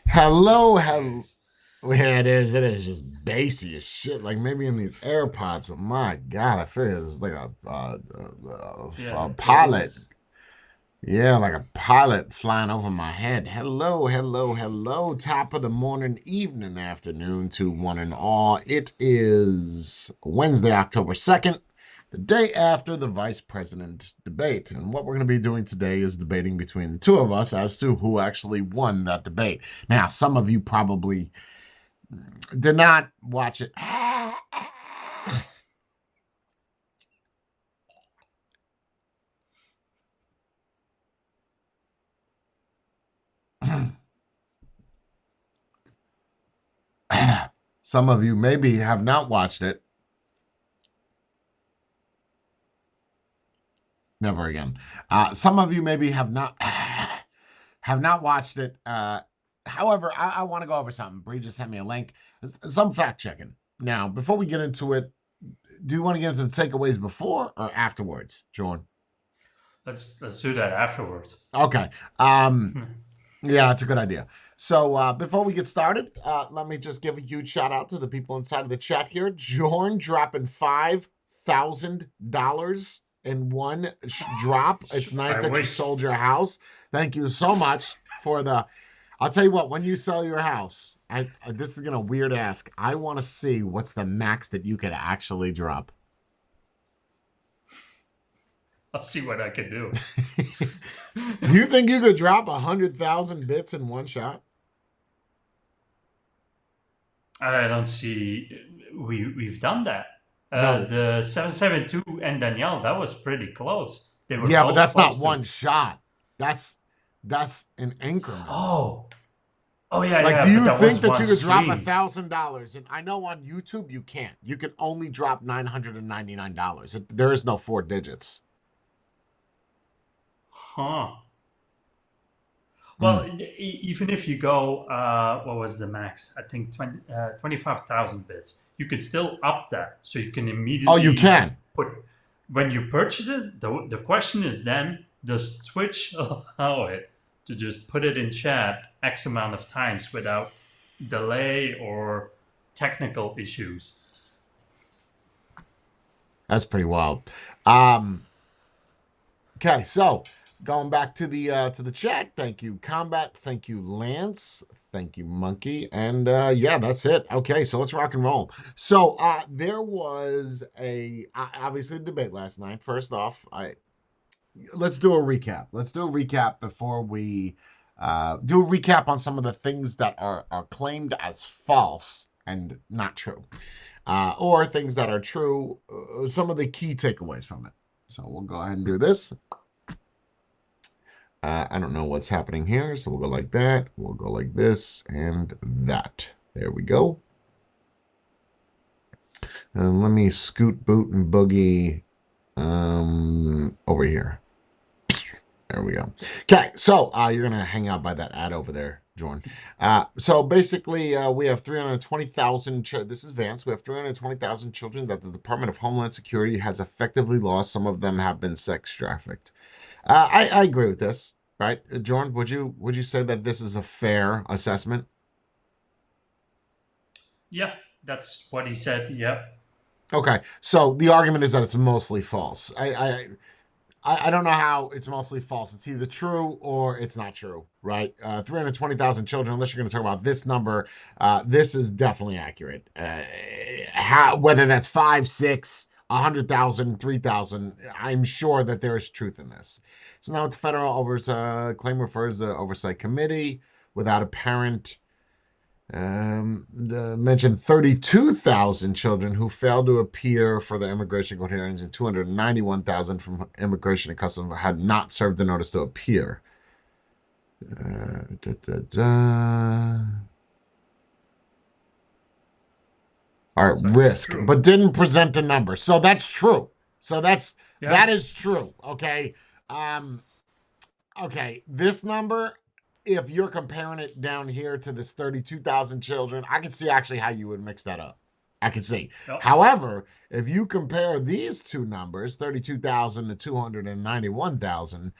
Hello, hello. Jeez. Yeah, it is. It is just bassy as shit. Like maybe in these AirPods, but my God, I feel it's like a Yeah, it pilot. is. Yeah, like a pilot flying over my head. Hello, hello, hello. Top of the morning, evening, afternoon to one and all. It is Wednesday, October 2nd, the day after the vice president debate. And what we're going to be doing today is debating between the two of us as to who actually won that debate. Now, some of you probably did not watch it. Some of you maybe have not watched it. Never again. Some of you maybe have not have not watched it. However, I want to go over something. Bree just sent me a link. Some fact checking. Now, before we get into it, do you want to get into the takeaways before or afterwards, Jordan? Let's do that afterwards. Okay. Um, yeah, that's a good idea. So before we get started, let me just give a huge shout out to the people inside of the chat here. Jorn dropping $5,000 in one drop. It's nice I that you wish. sold your house. Thank you so much for the. I'll tell you what. When you sell your house, this is gonna weird ask. I want to see what's the max that you could actually drop. I'll see what I can do. Do you think you could drop 100,000 bits in one shot? I don't see. We've done that. No. The 772 and Danielle, that was pretty close. They were Yeah, but both that's not close one to. shot. That's that's in increments. Oh, oh yeah, Like, do yeah. But you that think was that one you could drop a stream. $1,000? And I know on YouTube you can't. You can only drop $999. There is no four digits. Huh. Well, Hmm. even if you go, what was the max? I think 25,000 bits. You could still up that, so you can Oh, you immediately can. put. When you purchase it, the question is then, does Twitch allow it to just put it in chat X amount of times without delay or technical issues? That's pretty wild. Um, Okay, so going back to the chat, thank you, Combat, thank you, Lance, thank you, Monkey, and yeah, that's it. Okay, so let's rock and roll. So there was a obviously a debate last night. First off, I let's do a recap. Let's do a recap before we do a recap on some of the things that are claimed as false and not true, or things that are true. Some of the key takeaways from it. So we'll go ahead and do this. I don't know what's happening here, so we'll go like that. We'll go like this and that. There we go. And let me scoot, boot, and boogie over here. There we go. Okay, so you're gonna hang out by that ad over there, Jordan. So basically, we have 320,000. This is Vance. We have 320,000 children that the Department of Homeland Security has effectively lost. Some of them have been sex trafficked. I agree with this, right, Jordan? Would you say that this is a fair assessment? Yeah, that's what he said. Yep. Okay, so the argument is that it's mostly false. I don't know how it's mostly false. It's either true or it's not true, right? 320,000 children, unless you're going to talk about this number, this is definitely accurate. Whether that's five, six, 100,000, 3,000, I'm sure that there is truth in this. So now the federal claim refers to oversight committee without a parent. Mentioned 32,000 children who failed to appear for the immigration court hearings, and 291,000 from immigration and customs had not served the notice to appear. Da, da, da. All right, So it's risk, true. but didn't present a number. So that's true. So Yeah. that is true. Okay. Um, okay, this number, if you're comparing it down here to this 32,000 children, I can see actually how you would mix that up. I can see. Yep. However, if you compare these two numbers, 32,000 to 291,000,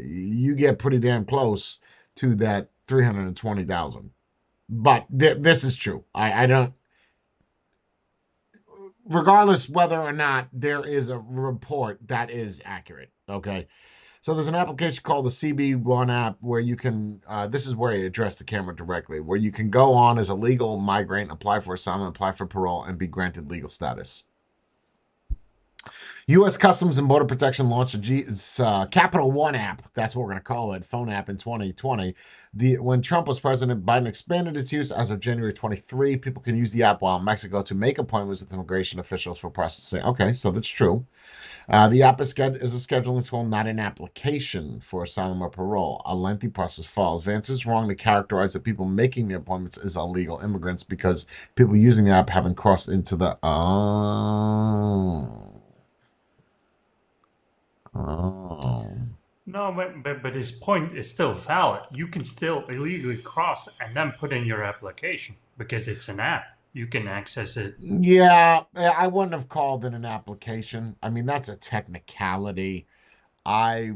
you get pretty damn close to that 320,000. But this is true. I don't, regardless whether or not there is a report that is accurate. Okay. So there's an application called the CB1 app where you can, this is where you address the camera directly, where you can go on as a legal migrant, apply for asylum, apply for parole, and be granted legal status. U.S. Customs and Border Protection launched a Capital One app. That's what we're going to call it, phone app in 2020. When Trump was president, Biden expanded its use as of January 23. People can use the app while in Mexico to make appointments with immigration officials for processing. Okay, so that's true. The app is a scheduling tool, not an application for asylum or parole. A lengthy process follows. Vance is wrong to characterize the people making the appointments as illegal immigrants because people using the app haven't crossed into the... No, but his point is still valid. You can still illegally cross and then put in your application because it's an app. You can access it. Yeah, I wouldn't have called it an application. I mean, that's a technicality. Where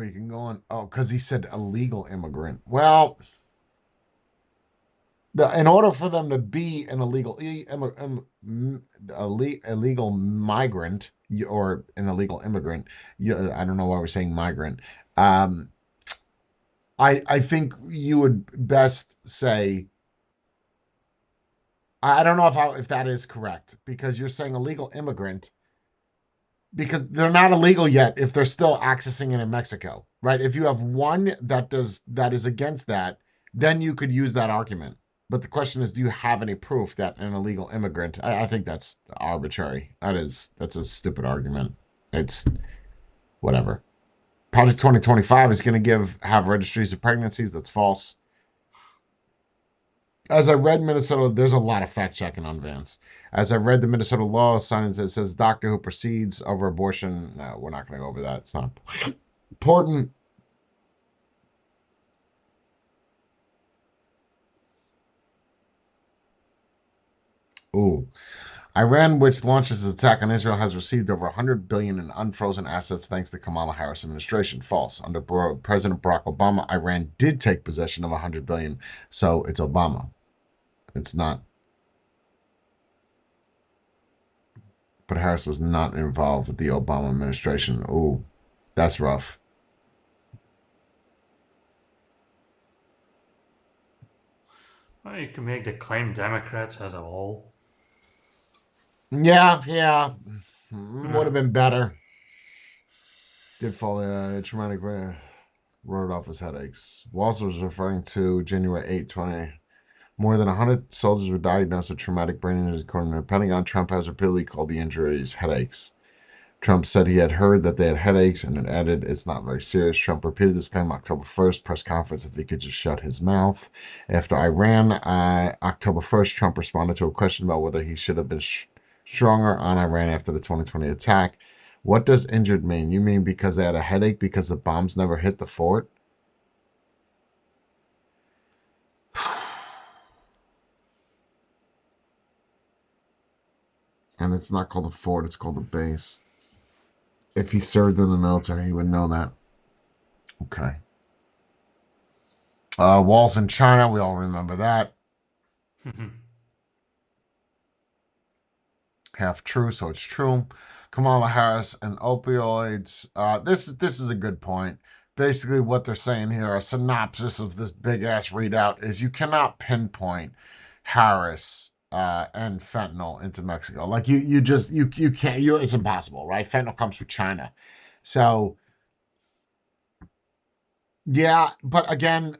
you can go on. Oh, because he said illegal immigrant. Well, in order for them to be an illegal migrant or an illegal immigrant, I don't know why we're saying migrant. I think you would best say, I don't know if that is correct, because you're saying illegal immigrant because they're not illegal yet if they're still accessing it in Mexico, right? If you have one that is against that, then you could use that argument. But the question is, do you have any proof that an illegal immigrant? I think that's arbitrary. That's a stupid argument. It's whatever. Project 2025 is going to have registries of pregnancies. That's false. As I read Minnesota, there's a lot of fact checking on Vance. As I read the Minnesota law sign, it says doctor who proceeds over abortion. No, we're not going to go over that. It's not important. Ooh. Iran, which launches its attack on Israel, has received over $100 billion in unfrozen assets thanks to Kamala Harris administration. False. Under President Barack Obama, Iran did take possession of $100 billion, so it's Obama. It's not. But Harris was not involved with the Obama administration. Ooh, that's rough. Well, you can make the claim Democrats as a whole. Yeah. Would have been better. Did fall traumatic wrote off his headaches. Walls was referring to January 8, 20. More than 100 soldiers were diagnosed with traumatic brain injuries, according to the Pentagon. Trump has repeatedly called the injuries headaches. Trump said he had heard that they had headaches and had added, it's not very serious. Trump repeated this claim October 1st, press conference, if he could just shut his mouth. After Iran, October 1st, Trump responded to a question about whether he should have been stronger on Iran after the 2020 attack. What does injured mean? You mean because they had a headache because the bombs never hit the fort? And it's not called the fort, it's called the base. If he served in the military, he would know that. Okay. Walls in China, we all remember that. Half true, so it's true. Kamala Harris and opioids. This is a good point. Basically, what they're saying here, a synopsis of this big ass readout, is you cannot pinpoint Harris and fentanyl into Mexico. Like you can't. It's impossible, right? Fentanyl comes from China, so yeah. But again,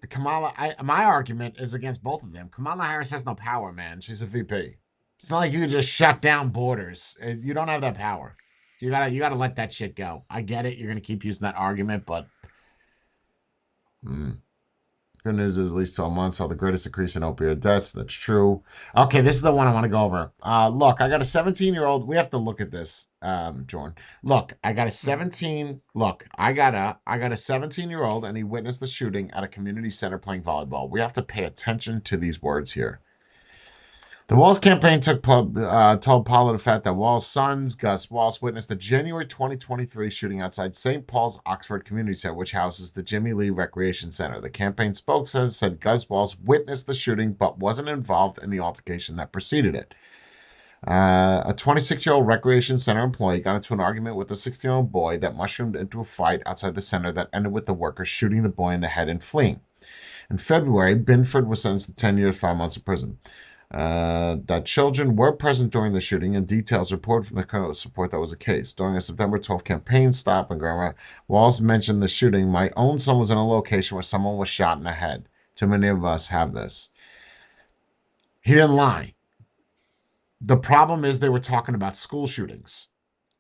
my argument is against both of them. Kamala Harris has no power, man. She's a VP. It's not like you can just shut down borders. You don't have that power. You gotta let that shit go. I get it. You're gonna keep using that argument, but good news is at least 12 months saw the greatest increase in opioid deaths. That's true. Okay, this is the one I want to go over. Look, I got a 17-year-old. We have to look at this, Jordan. Look, I got a 17-year-old, and he witnessed the shooting at a community center playing volleyball. We have to pay attention to these words here. The Walz campaign told Paula the fact that Walz's sons, Gus Walz, witnessed the January 2023 shooting outside St. Paul's Oxford Community Center, which houses the Jimmy Lee Recreation Center. The campaign spokesman said Gus Walz witnessed the shooting but wasn't involved in the altercation that preceded it. A 26-year-old recreation center employee got into an argument with a 16-year-old boy that mushroomed into a fight outside the center that ended with the worker shooting the boy in the head and fleeing. In February, Binford was sentenced to 10 years, 5 months in prison. That children were present during the shooting, and details reported from the colonel support that was the case. During a September 12th campaign stop in Grandma, Walz mentioned the shooting. My own son was in a location where someone was shot in the head. Too many of us have this. He didn't lie. The problem is they were talking about school shootings,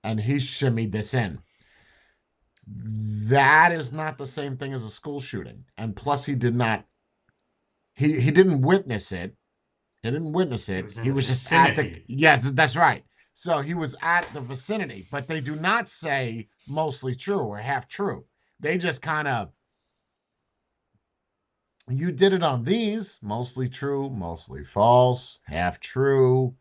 and he shimmied this in. That is not the same thing as a school shooting. And plus, he did not, he didn't witness it. He didn't witness it. He was just at the, yeah, that's right. So he was at the vicinity, but they do not say mostly true or half true. They just kind of, you did it on these, mostly true, mostly false, half true.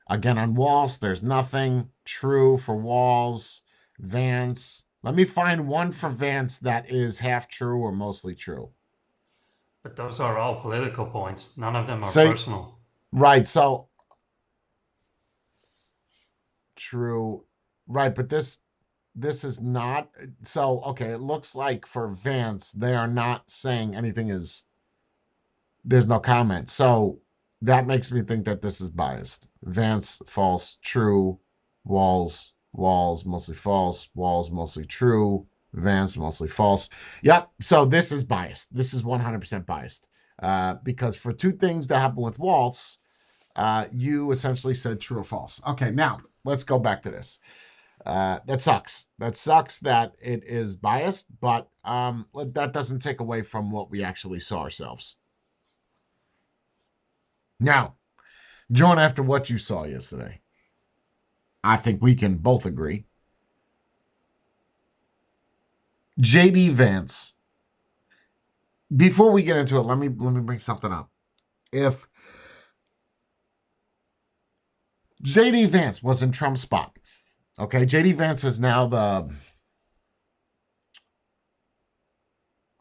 Again, on Walz, there's nothing true for Walz. Vance, let me find one for Vance that is half true or mostly true. But those are all political points. None of them are Say, personal. Right, so true. Right, but this is not, so okay, it looks like for Vance, they are not saying anything is, there's no comment. So that makes me think that this is biased. Vance, false, true. Walz, mostly false. Walz, mostly true. Vance, mostly false. Yep, so this is biased. This is 100% biased. Because for two things that happened with Walz, you essentially said true or false. Okay, now let's go back to this. That sucks. That sucks that it is biased, but that doesn't take away from what we actually saw ourselves. Now, John, after what you saw yesterday, I think we can both agree. JD Vance. Before we get into it, let me bring something up. If JD Vance was in Trump's spot, okay, JD Vance is now the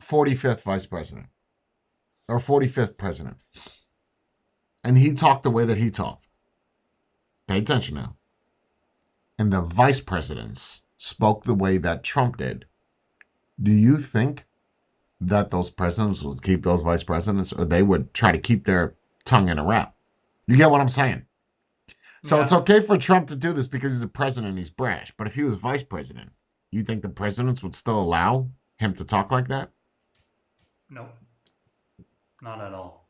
45th vice president or 45th president, and he talked the way that he talked. Pay attention now. And the vice presidents spoke the way that Trump did. Do you think that those presidents would keep those vice presidents, or they would try to keep their tongue in a wrap? You get what I'm saying? So It's okay for Trump to do this because he's a president and he's brash. But if he was vice president, you think the presidents would still allow him to talk like that? No, not at all.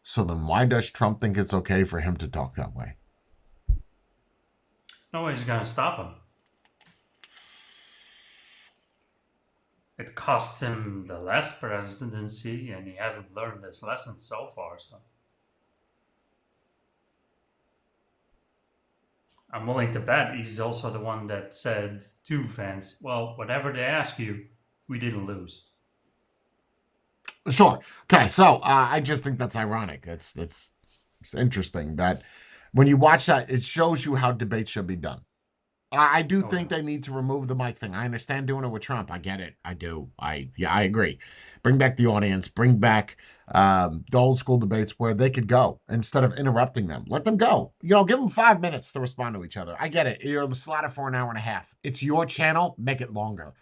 So then why does Trump think it's okay for him to talk that way? Nobody's going to stop him. It cost him the last presidency, and he hasn't learned his lesson so far. So I'm willing to bet he's also the one that said to fans, well, whatever they ask you, we didn't lose. Sure. Okay, so I just think that's ironic. It's interesting that when you watch that, it shows you how debates should be done. I do think they need to remove the mic thing. I understand doing it with Trump. I get it. I do. I agree. Bring back the audience. Bring back the old school debates where they could go instead of interrupting them. Let them go. Give them 5 minutes to respond to each other. I get it. You're slotted for an hour and a half. It's your channel. Make it longer.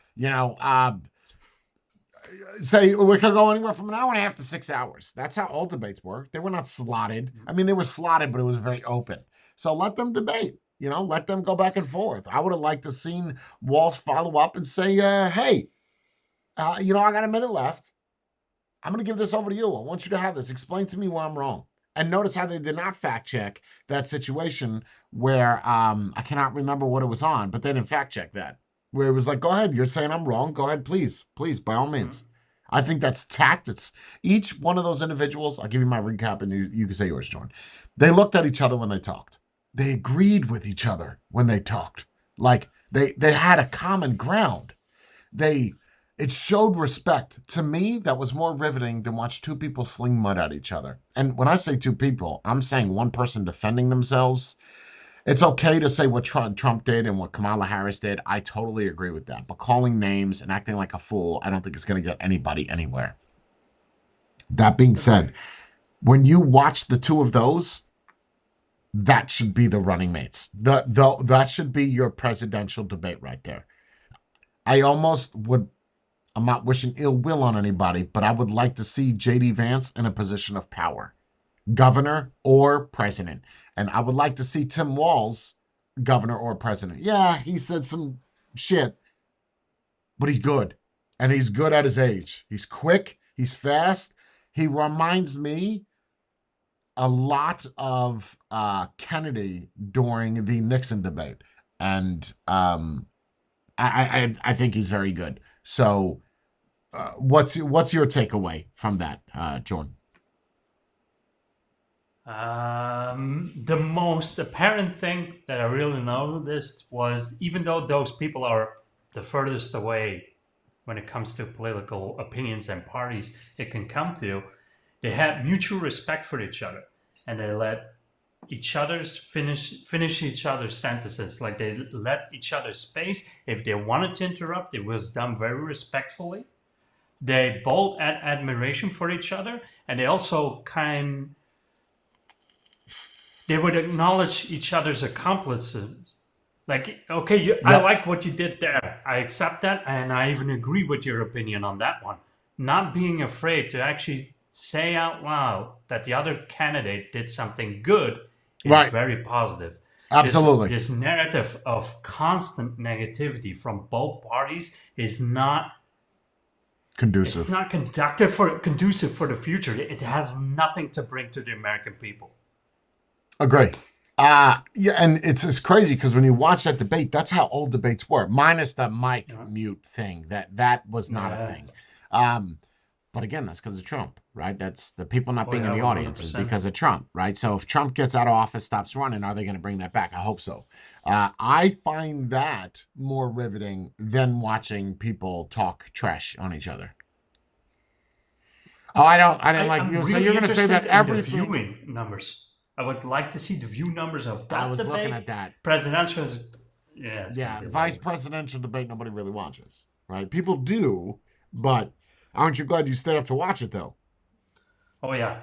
Say we could go anywhere from an hour and a half to 6 hours. That's how all debates were. They were not slotted. I mean, they were slotted, but it was very open. So let them debate. Let them go back and forth. I would have liked to seen Walz follow up and say, hey, I got a minute left. I'm going to give this over to you. I want you to have this. Explain to me where I'm wrong. And notice how they did not fact check that situation where I cannot remember what it was on, but they didn't fact check that. Where it was like, go ahead. You're saying I'm wrong. Go ahead, please. Please, by all means. I think that's tact. It's each one of those individuals. I'll give you my recap and you can say yours, John. They looked at each other when they talked. They agreed with each other when they talked. Like they had a common ground. It it showed respect. To me, that was more riveting than watch two people sling mud at each other. And when I say two people, I'm saying one person defending themselves. It's okay to say what Trump did and what Kamala Harris did. I totally agree with that. But calling names and acting like a fool, I don't think it's going to get anybody anywhere. That being said, when you watch the two of those, that should be the running mates. That should be your presidential debate right there. I almost would, I'm not wishing ill will on anybody, but I would like to see J.D. Vance in a position of power, governor or president. And I would like to see Tim Walz governor or president. Yeah, he said some shit, but he's good. And he's good at his age. He's quick. He's fast. He reminds me a lot of Kennedy during the Nixon debate. And I think he's very good. So what's your takeaway from that, Jordan? The most apparent thing that I really noticed was, even though those people are the furthest away when it comes to political opinions and parties it can come to, they had mutual respect for each other, and they let each other's finish each other's sentences. Like, they let each other space. If they wanted to interrupt, it was done very respectfully. They both had admiration for each other, and they also they would acknowledge each other's accomplishments. Like, okay, I like what you did there. I accept that, and I even agree with your opinion on that one. Not being afraid to actually say out loud that the other candidate did something good is very positive. Absolutely. This narrative of constant negativity from both parties is not conducive. It's not conducive for the future. It has nothing to bring to the American people. Agree. Yeah, and it's crazy because when you watch that debate, that's how old debates were, minus the mic mute thing. That was not a thing. But again, that's because of Trump, right? That's the people not being in the audience 100%. Is because of Trump, right? So if Trump gets out of office, stops running, are they going to bring that back? I hope so. I find that more riveting than watching people talk trash on each other. Oh, I didn't like you. Really, so you're going to say that every viewing numbers. I would like to see the view numbers of that. I was debate. looking at that. Presidential is, vice presidential debate nobody really watches, right? People do, but aren't you glad you stayed up to watch it though? Oh yeah.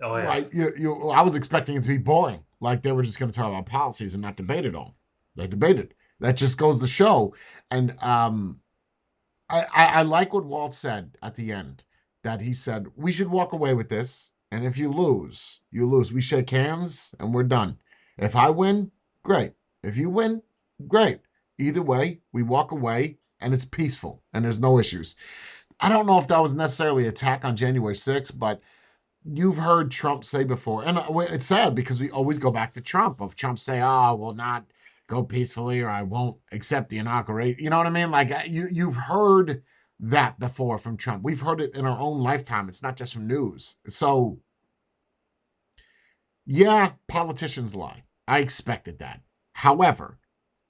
Right. I was expecting it to be boring, like they were just going to talk about policies and not debate at all. They debated. That just goes to show. And I like what Walt said at the end. That he said we should walk away with this. And if you lose, you lose. We shake hands and we're done. If I win, great. If you win, great. Either way, we walk away and it's peaceful and there's no issues. I don't know if that was necessarily an attack on January 6th, but you've heard Trump say before, and it's sad because we always go back to Trump, of Trump say, we'll not go peacefully or I won't accept the inauguration. You know what I mean? Like you've heard that before from Trump. We've heard it in our own lifetime. It's not just from news. So, yeah, politicians lie. I expected that. However,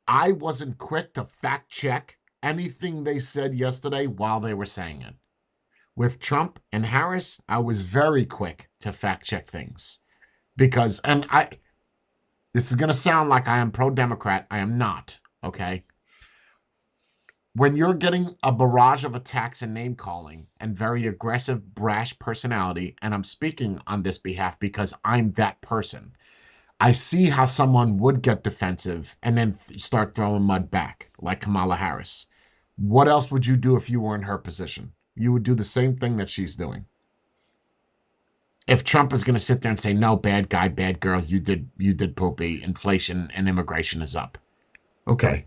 I wasn't quick to fact check anything they said yesterday while they were saying it. With Trump and Harris, I was very quick to fact check things. Because, this is going to sound like I am pro-Democrat. I am not, okay? When you're getting a barrage of attacks and name calling and very aggressive, brash personality, and I'm speaking on this behalf because I'm that person, I see how someone would get defensive and then start throwing mud back, like Kamala Harris. What else would you do if you were in her position? You would do the same thing that she's doing. If Trump is going to sit there and say, no, bad guy, bad girl, you did poopy, inflation and immigration is up. Okay.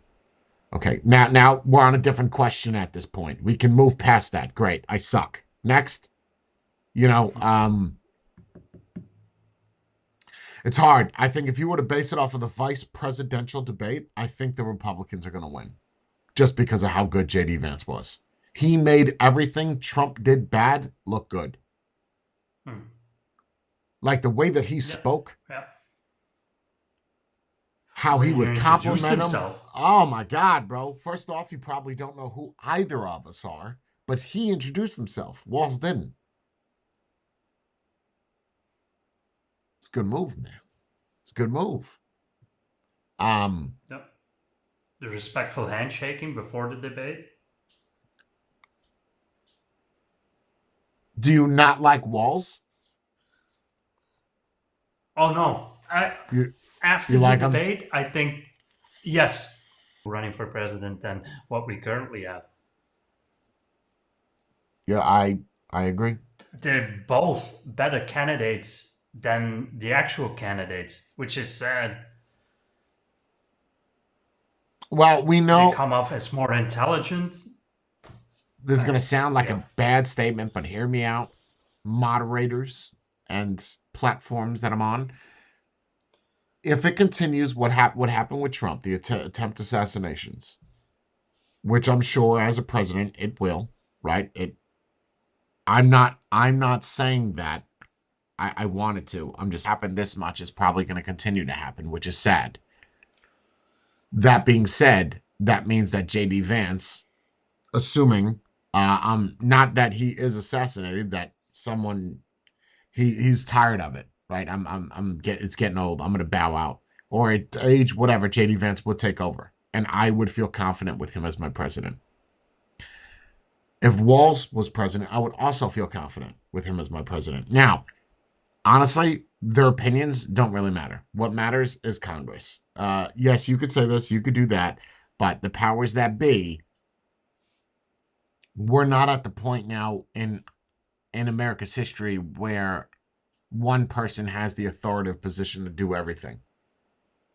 Now we're on a different question at this point. We can move past that. Great. I suck. Next. It's hard. I think if you were to base it off of the vice presidential debate, I think the Republicans are going to win. Just because of how good J.D. Vance was. He made everything Trump did bad look good. Like the way that he spoke. Yeah. How he would compliment him. Oh my God, bro. First off, you probably don't know who either of us are, but he introduced himself. Walls didn't. It's a good move, man. It's a good move. Yep. The respectful handshaking before the debate. Do you not like Walls? Oh no! You After you the like him? debate, I think yes, running for president than what we currently have. Yeah, I agree. They're both better candidates than the actual candidates, which is sad. Well, we They know come off as more intelligent. this is going to sound like Yeah. a bad statement, but hear me out. Moderators and platforms that I'm on. If it continues, what happened with Trump, the attempt assassinations, which I'm sure as a president it will, right? I'm not saying that I want it to. I'm just happened this much is probably going to continue to happen, which is sad. That being said, that means that JD Vance, assuming not that he is assassinated, that someone he's tired of it, right? It's getting old. I'm gonna bow out. Or at age whatever, JD Vance would take over. And I would feel confident with him as my president. If Walls was president, I would also feel confident with him as my president. Now, honestly, their opinions don't really matter. What matters is Congress. Yes, you could say this, you could do that, but the powers that be, we're not at the point now in America's history where one person has the authoritative position to do everything.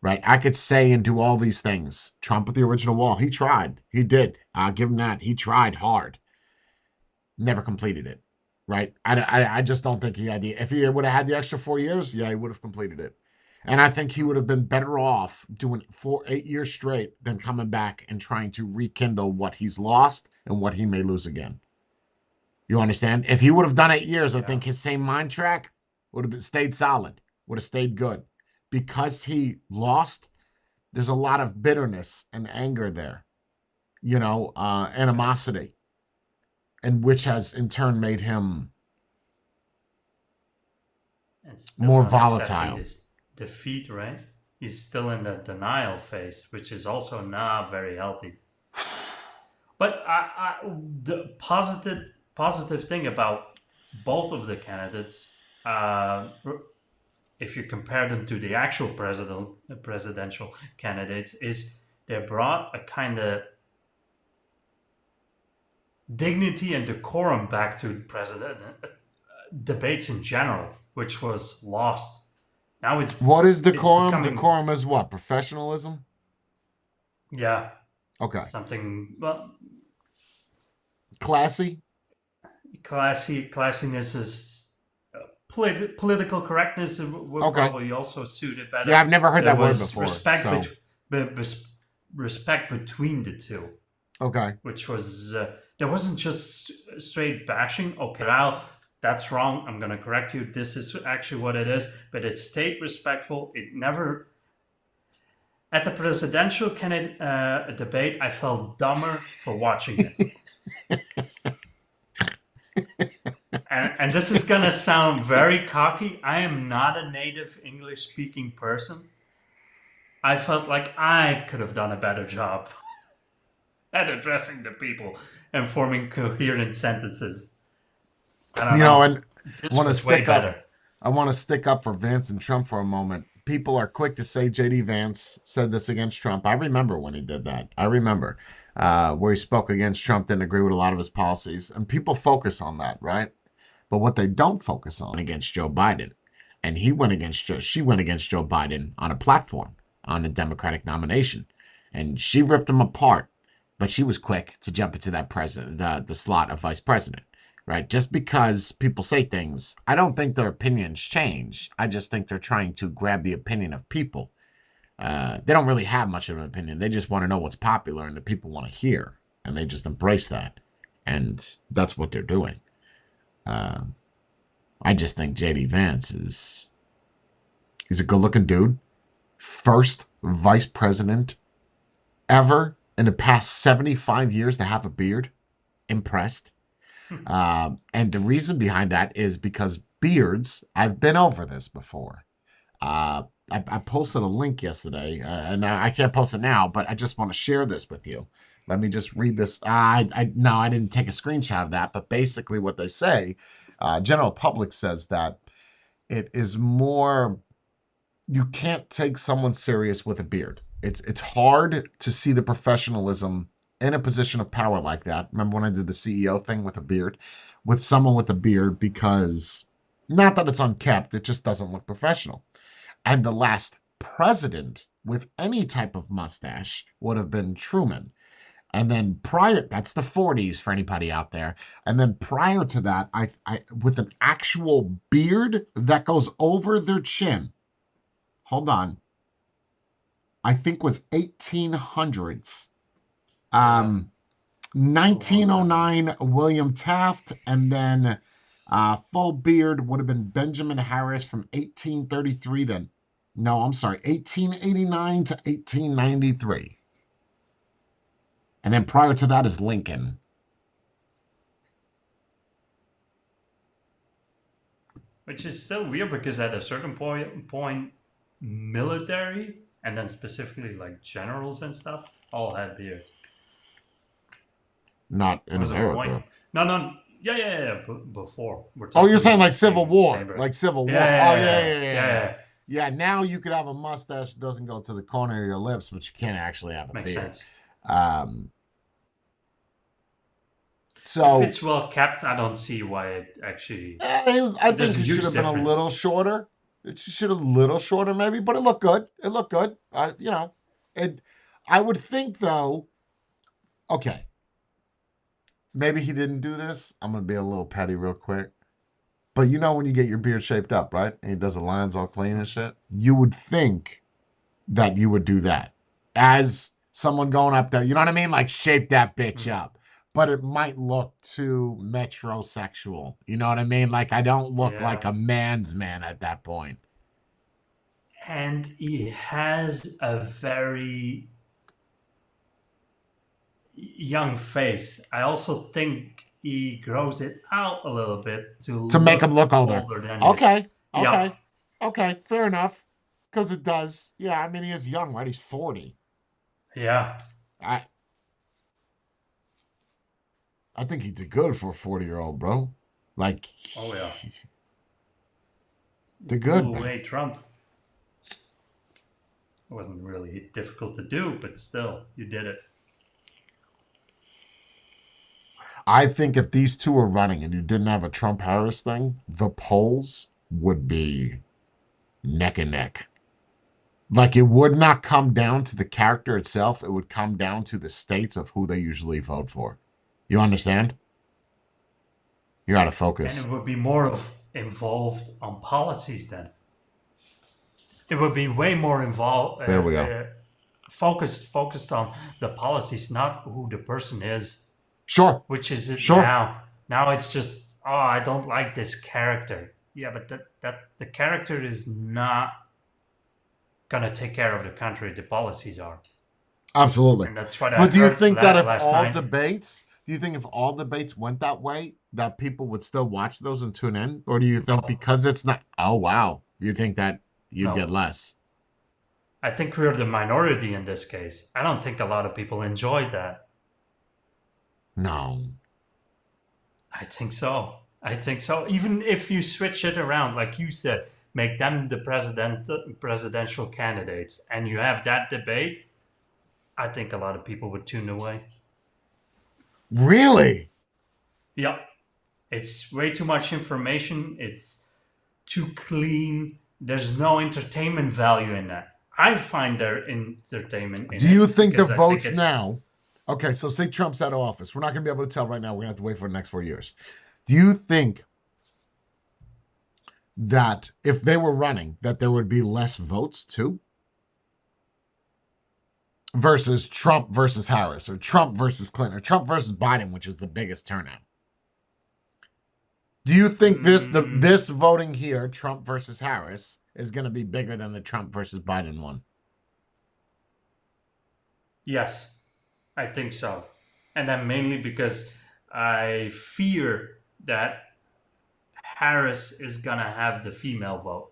Right? I could say and do all these things. Trump with the original wall, he tried. He did. I'll give him that. He tried hard. Never completed it. Right? I just don't think he had the. If he would have had the extra 4 years, yeah, he would have completed it. And I think he would have been better off doing 8 years straight than coming back and trying to rekindle what he's lost and what he may lose again. You understand? If he would have done 8 years, I think his same mind track would have stayed solid, would have stayed good. Because he lost, there's a lot of bitterness and anger there, animosity, and which has in turn made him And still more not accepting volatile. this defeat, right? He's still in the denial phase, which is also not very healthy. But the positive thing about both of the candidates, if you compare them to the actual presidential candidates, is they brought a kind of dignity and decorum back to president debates in general, which was lost. Now it's What is decorum? becoming, Decorum is what? Professionalism? yeah, Okay. something Classy? classiness is political correctness would Okay. probably also suit it better. Yeah, I've never heard There that word was before. respect between the two, Okay. which was there wasn't just straight bashing. Okay, now that's wrong. I'm gonna correct you. This is actually what it is. But it stayed respectful. It never. At the presidential debate, I felt dumber for watching it. And this is gonna sound very cocky. I am not a native English speaking person. I felt like I could have done a better job at addressing the people and forming coherent sentences. I don't know. And This want to was way stick up. better. I want to stick up for Vance and Trump for a moment. People are quick to say JD Vance said this against Trump. I remember when he did that. I remember where he spoke against Trump, didn't agree with a lot of his policies. And people focus on that, right? But what they don't focus on against Joe Biden. And she went against Joe Biden on a platform, on a Democratic nomination. And she ripped him apart. But she was quick to jump into that the slot of vice president. Right? Just because people say things, I don't think their opinions change. I just think they're trying to grab the opinion of people. They don't really have much of an opinion. They just want to know what's popular and the people want to hear. And they just embrace that. And that's what they're doing. I just think JD Vance he's a good looking dude. First vice president ever in the past 75 years to have a beard. Impressed. And the reason behind that is because beards, I've been over this before. I posted a link yesterday, and I can't post it now, but I just want to share this with you. Let me just read this. No, I didn't take a screenshot of that, but basically what they say, general public says that it is more, you can't take someone serious with a beard. It's hard to see the professionalism in a position of power like that. Remember when I did the CEO thing with a beard, with someone with a beard, because not that it's unkept, it just doesn't look professional. And the last president with any type of mustache would have been Truman. And then that's the 40s for anybody out there. And then prior to that, I with an actual beard that goes over their chin. Hold on. I think was 1800s. 1909 William Taft, and then full beard would have been Benjamin Harris from 1833 to 1889 to 1893. And then prior to that is Lincoln. Which is still weird because at a certain point, military and then specifically like generals and stuff all had beards. Not in America. No. Yeah. Before. Oh, you're saying like Civil War. Like Civil War. Yeah. Yeah, now you could have a mustache that doesn't go to the corner of your lips, but you can't actually have a Makes beard. sense. So if it's well kept, I don't see why it actually. I think it should have been a little shorter. It should have a little shorter, maybe, but it looked good. It looked good. I would think though. Okay, maybe he didn't do this. I'm gonna be a little petty real quick. But you know when you get your beard shaped up, right? And he does the lines all clean and shit. You would think that you would do that as someone going up there. You know what I mean? Like shape that bitch up. But it might look too metrosexual. You know what I mean? Like I don't look like a man's man at that point. And he has a very young face. I also think he grows it out a little bit to make him look older. Okay. Yeah. Okay. Fair enough. Because it does. Yeah, I mean, he is young, right? He's 40. Yeah. I think he did good for a 40-year-old, bro. Like, oh yeah, did good. Away Trump. It wasn't really difficult to do, but still, you did it. I think if these two were running and you didn't have a Trump-Harris thing, the polls would be neck and neck. Like, it would not come down to the character itself. It would come down to the states of who they usually vote for. You understand? You're out of focus. And it would be more involved on policies then. It would be way more involved. There we go. Focused on the policies, not who the person is. Sure. Which is it sure. now? Now it's just, I don't like this character. Yeah, but that the character is not gonna take care of the country. The policies are. Absolutely. And that's what but do you think that if all debates, went that way, that people would still watch those and tune in? Or do you think because it's not, oh, wow, you think that you'd get less? I think we're the minority in this case. I don't think a lot of people enjoyed that. No. I think so. Even if you switch it around, like you said, make them the presidential candidates, and you have that debate, I think a lot of people would tune away. Really? Yep. It's way too much information. It's too clean. There's no entertainment value in that. I find there entertainment in it. Do you think the votes now... Okay, so say Trump's out of office. We're not going to be able to tell right now. We're going to have to wait for the next 4 years. Do you think that if they were running, that there would be less votes too? Versus Trump versus Harris, or Trump versus Clinton, or Trump versus Biden, which is the biggest turnout. Do you think this voting here, Trump versus Harris, is going to be bigger than the Trump versus Biden one? Yes, I think so. And then mainly because I fear that Harris is gonna have the female vote.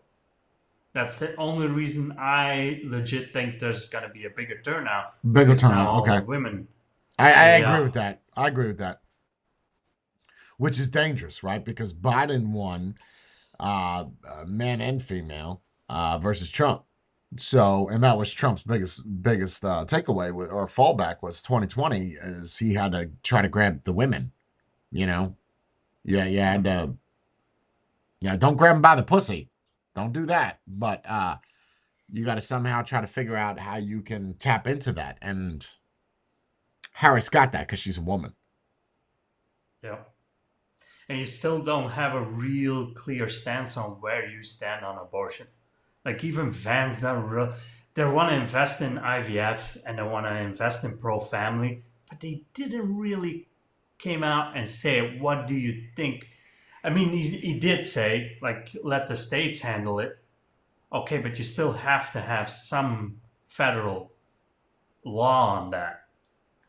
That's the only reason I legit think there's gonna be a bigger turnout Bigger because now turnout. all the Okay. women. I agree Yeah. with that. I agree with that. Which is dangerous, right? Because Biden won man and female versus Trump. So, and that was Trump's biggest takeaway or fallback was 2020 is he had to try to grab the women. You know, yeah, you had to, yeah, don't grab them by the pussy, don't do that. But you got to somehow try to figure out how you can tap into that. And Harris got that because she's a woman. Yeah. And you still don't have a real clear stance on where you stand on abortion. Like even Vance, they want to invest in IVF and they want to invest in pro-family, but they didn't really came out and say what do you think. I mean, he did say like let the states handle it. Okay, but you still have to have some federal law on that,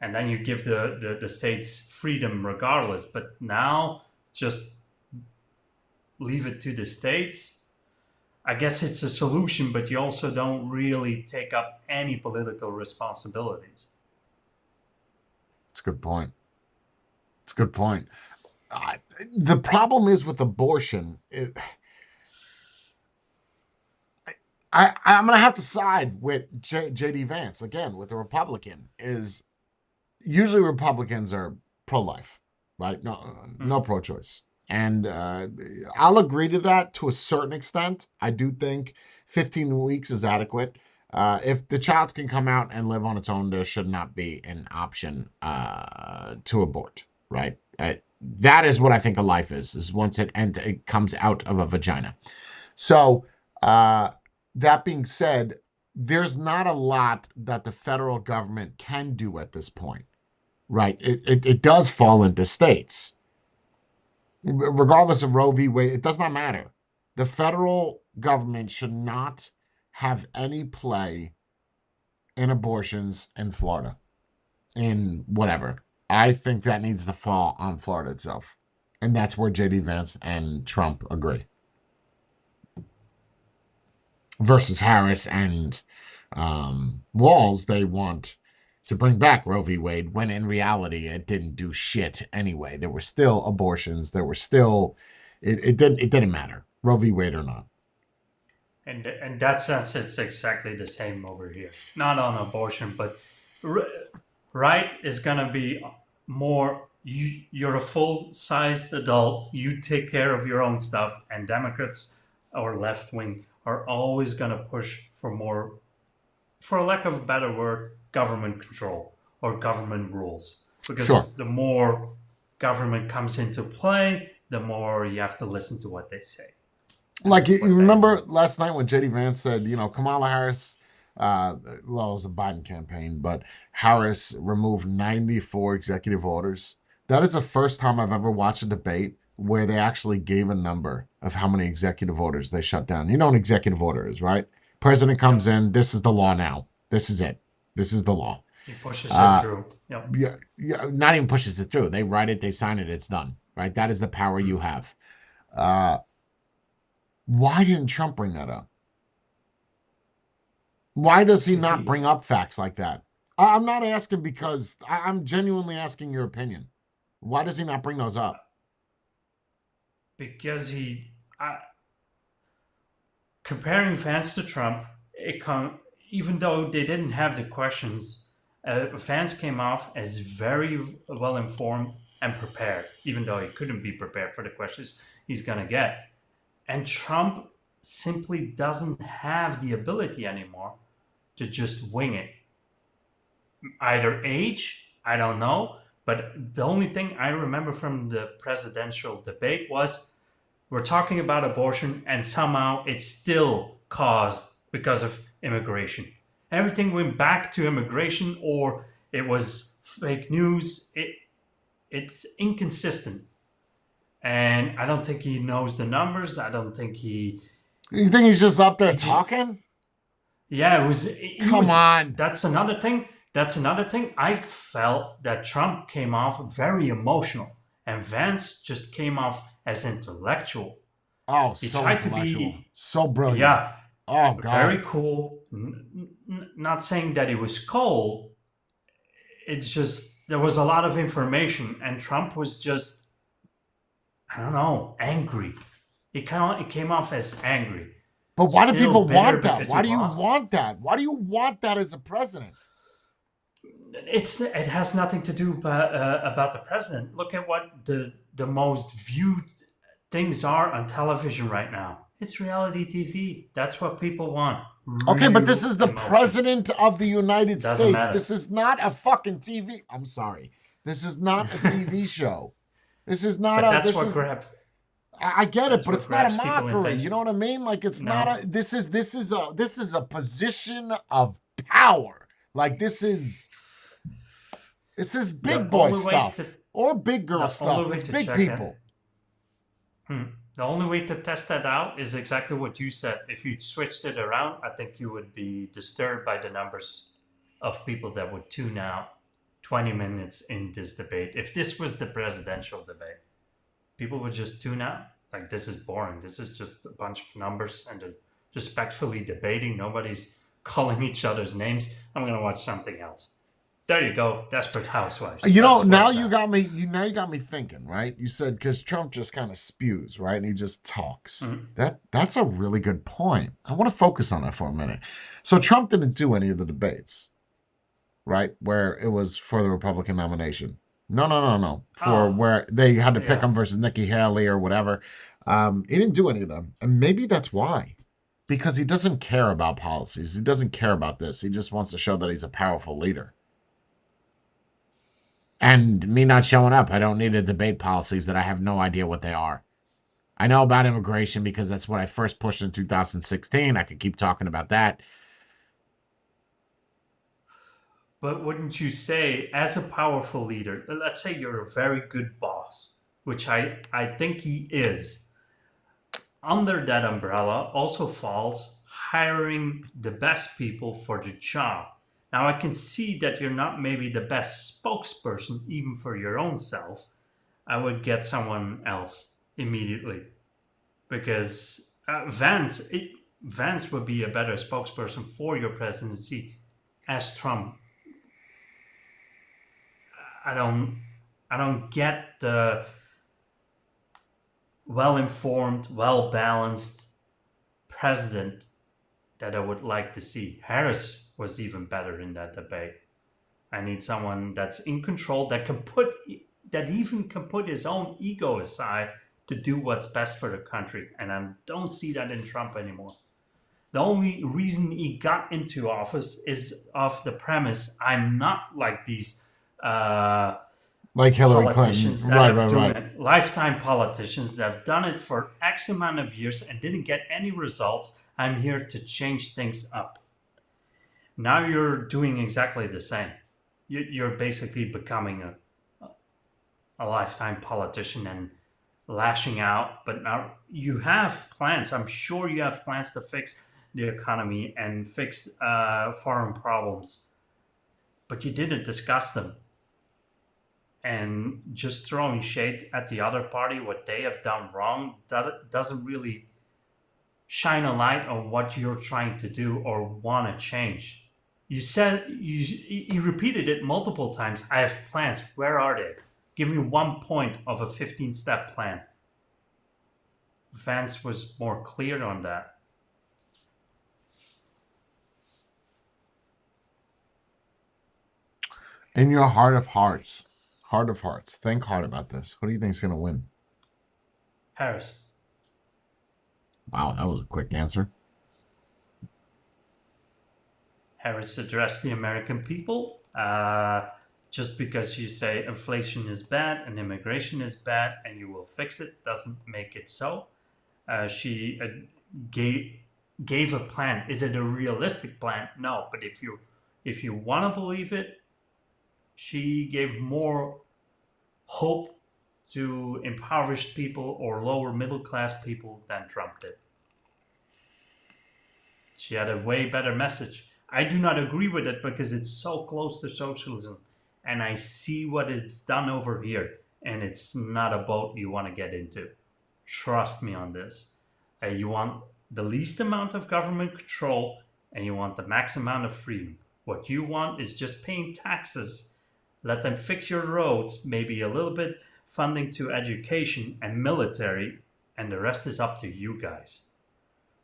and then you give the states freedom regardless. But now just leave it to the states. I guess it's a solution, but you also don't really take up any political responsibilities. It's a good point. It's a good point. Uh, the problem is with abortion. I'm going to have to side with JD Vance again with the Republican. Is usually Republicans are pro-life, right? No Mm. pro-choice, and I'll agree to that to a certain extent. I do think 15 weeks is adequate. If the child can come out and live on its own, there should not be an option to abort, right? That is what I think a life is once it comes out of a vagina. So, that being said, there's not a lot that the federal government can do at this point, right? It does fall into states. Regardless of Roe v. Wade, it does not matter. The federal government should not have any play in abortions in Florida, in whatever. I think that needs to fall on Florida itself. And that's where JD Vance and Trump agree. Versus Harris and Walz, they want to bring back Roe v. Wade when in reality it didn't do shit anyway. There were still abortions. There were still it didn't matter Roe v. Wade or not. And in that sense, it's exactly the same over here. Not on abortion, but right is gonna be more. You're a full-sized adult. You take care of your own stuff, and Democrats or left wing are always gonna push for more, for a lack of a better word, government control or government rules. Because Sure. the more government comes into play, the more you have to listen to what they say. And Like that's you what they remember want. last night when JD Vance said, Kamala Harris, well, it was a Biden campaign, but Harris removed 94 executive orders. That is the first time I've ever watched a debate where they actually gave a number of how many executive orders they shut down. You know what an executive order is, right? President comes Yep. in, this is the law now. This is it. This is the law. He pushes it Uh, through. Yep. yeah, not even pushes it through. They write it, they sign it, it's done, right? That is the power you Mm. have. Uh, why didn't Trump bring that up? Why does he Because not he bring up facts like that? I'm not asking because I'm genuinely asking your opinion. Why does he not bring those up? because he comparing Vance to Trump, even though they didn't have the questions, Vance came off as very well informed and prepared, even though he couldn't be prepared for the questions he's gonna get. And Trump simply doesn't have the ability anymore to just wing it. Either age, I don't know, but the only thing I remember from the presidential debate was we're talking about abortion and somehow it's still caused because of immigration. Everything went back to immigration or it was fake news. It's inconsistent. And I don't think he knows the numbers. I don't think You think he's just up there he just, talking? yeah, Come on. that's another thing. That's another thing. I felt that Trump came off very emotional, and Vance just came off as intellectual. Oh, He so tried to intellectual, be, so brilliant. yeah, Oh very God. cool. Not saying that he was cold. It's just there was a lot of information, and Trump was just, I don't know, angry. It came off as angry, But why do still people bitter want that? because he Why do you lost. want that? Why do you want that as a president? It has nothing to do about the president. Look at what the most viewed things are on television right now. It's reality TV. That's what people want. Okay, but this Real is the emotion. president of the United Doesn't States. matter. This is not a fucking TV. I'm sorry. This is not a TV show. This is not But a that's this what is grabs. I get it, That's but what it's not a grabs people mockery. You attention. know what I mean? Like it's not No, a this is a position of power. Like this is the big boy only way to stuff or big girl the only stuff. way It's to big check it. people. The only way to test that out is exactly what you said. If you switched it around, I think you would be disturbed by the numbers of people that would tune out 20 minutes in this debate. If this was the presidential debate, people would just tune out. Like, this is boring. This is just a bunch of numbers and they're respectfully debating. Nobody's calling each other's names. I'm going to watch something else. There you go. Desperate Housewives. You know, Let's now watch you that. got me. You got me thinking, right? You said because Trump just kind of spews, right, and he just talks. Mhm. That's a really good point. I want to focus on that for a minute. So Trump didn't do any of the debates, right, where it was for the Republican nomination. No, no, no, no. For Oh, where they had to pick yeah. him versus Nikki Haley or whatever. He didn't do any of them, and maybe that's why. Because he doesn't care about policies. He doesn't care about this. He just wants to show that he's a powerful leader. And me not showing up, I don't need to debate policies that I have no idea what they are. I know about immigration because that's what I first pushed in 2016. I could keep talking about that. But wouldn't you say, as a powerful leader, let's say you're a very good boss, which I think he is, under that umbrella also falls hiring the best people for the job. Now, I can see that you're not maybe the best spokesperson, even for your own self. I would get someone else immediately because Vance would be a better spokesperson for your presidency as Trump. I don't I don't get the well informed, well balanced president that I would like to see. Harris was even better in that debate. I need someone that's in control that even can put his own ego aside to do what's best for the country. And I don't see that in Trump anymore. The only reason he got into office is off the premise I'm not like these Like Hillary Clinton. politicians that Right, have right, done right. it, lifetime politicians that have done it for X amount of years and didn't get any results. I'm here to change things up. Now you're doing exactly the same. You're basically becoming a lifetime politician and lashing out. But now you have plans. I'm sure you have plans to fix the economy and fix foreign problems, but you didn't discuss them. And just throwing shade at the other party, what they have done wrong, that doesn't really shine a light on what you're trying to do or want to change. You repeated it multiple times. I have plans. Where are they? Give me one point of a 15-step plan. Vance was more clear on that. In your heart of hearts, think hard about this. Who do you think is going to win? Harris. Wow, that was a quick answer. Harris addressed the American people. Just because you say inflation is bad and immigration is bad and you will fix it doesn't make it so. She gave a plan. Is it a realistic plan? No, but if you want to believe it, she gave more hope to impoverished people or lower middle class people than Trump did. She had a way better message. I do not agree with it because it's so close to socialism. And I see what it's done over here. And it's not a boat you want to get into. Trust me on this. You want the least amount of government control and you want the max amount of freedom. What you want is just paying taxes. Let them fix your roads, maybe a little bit funding to education and military, and the rest is up to you guys.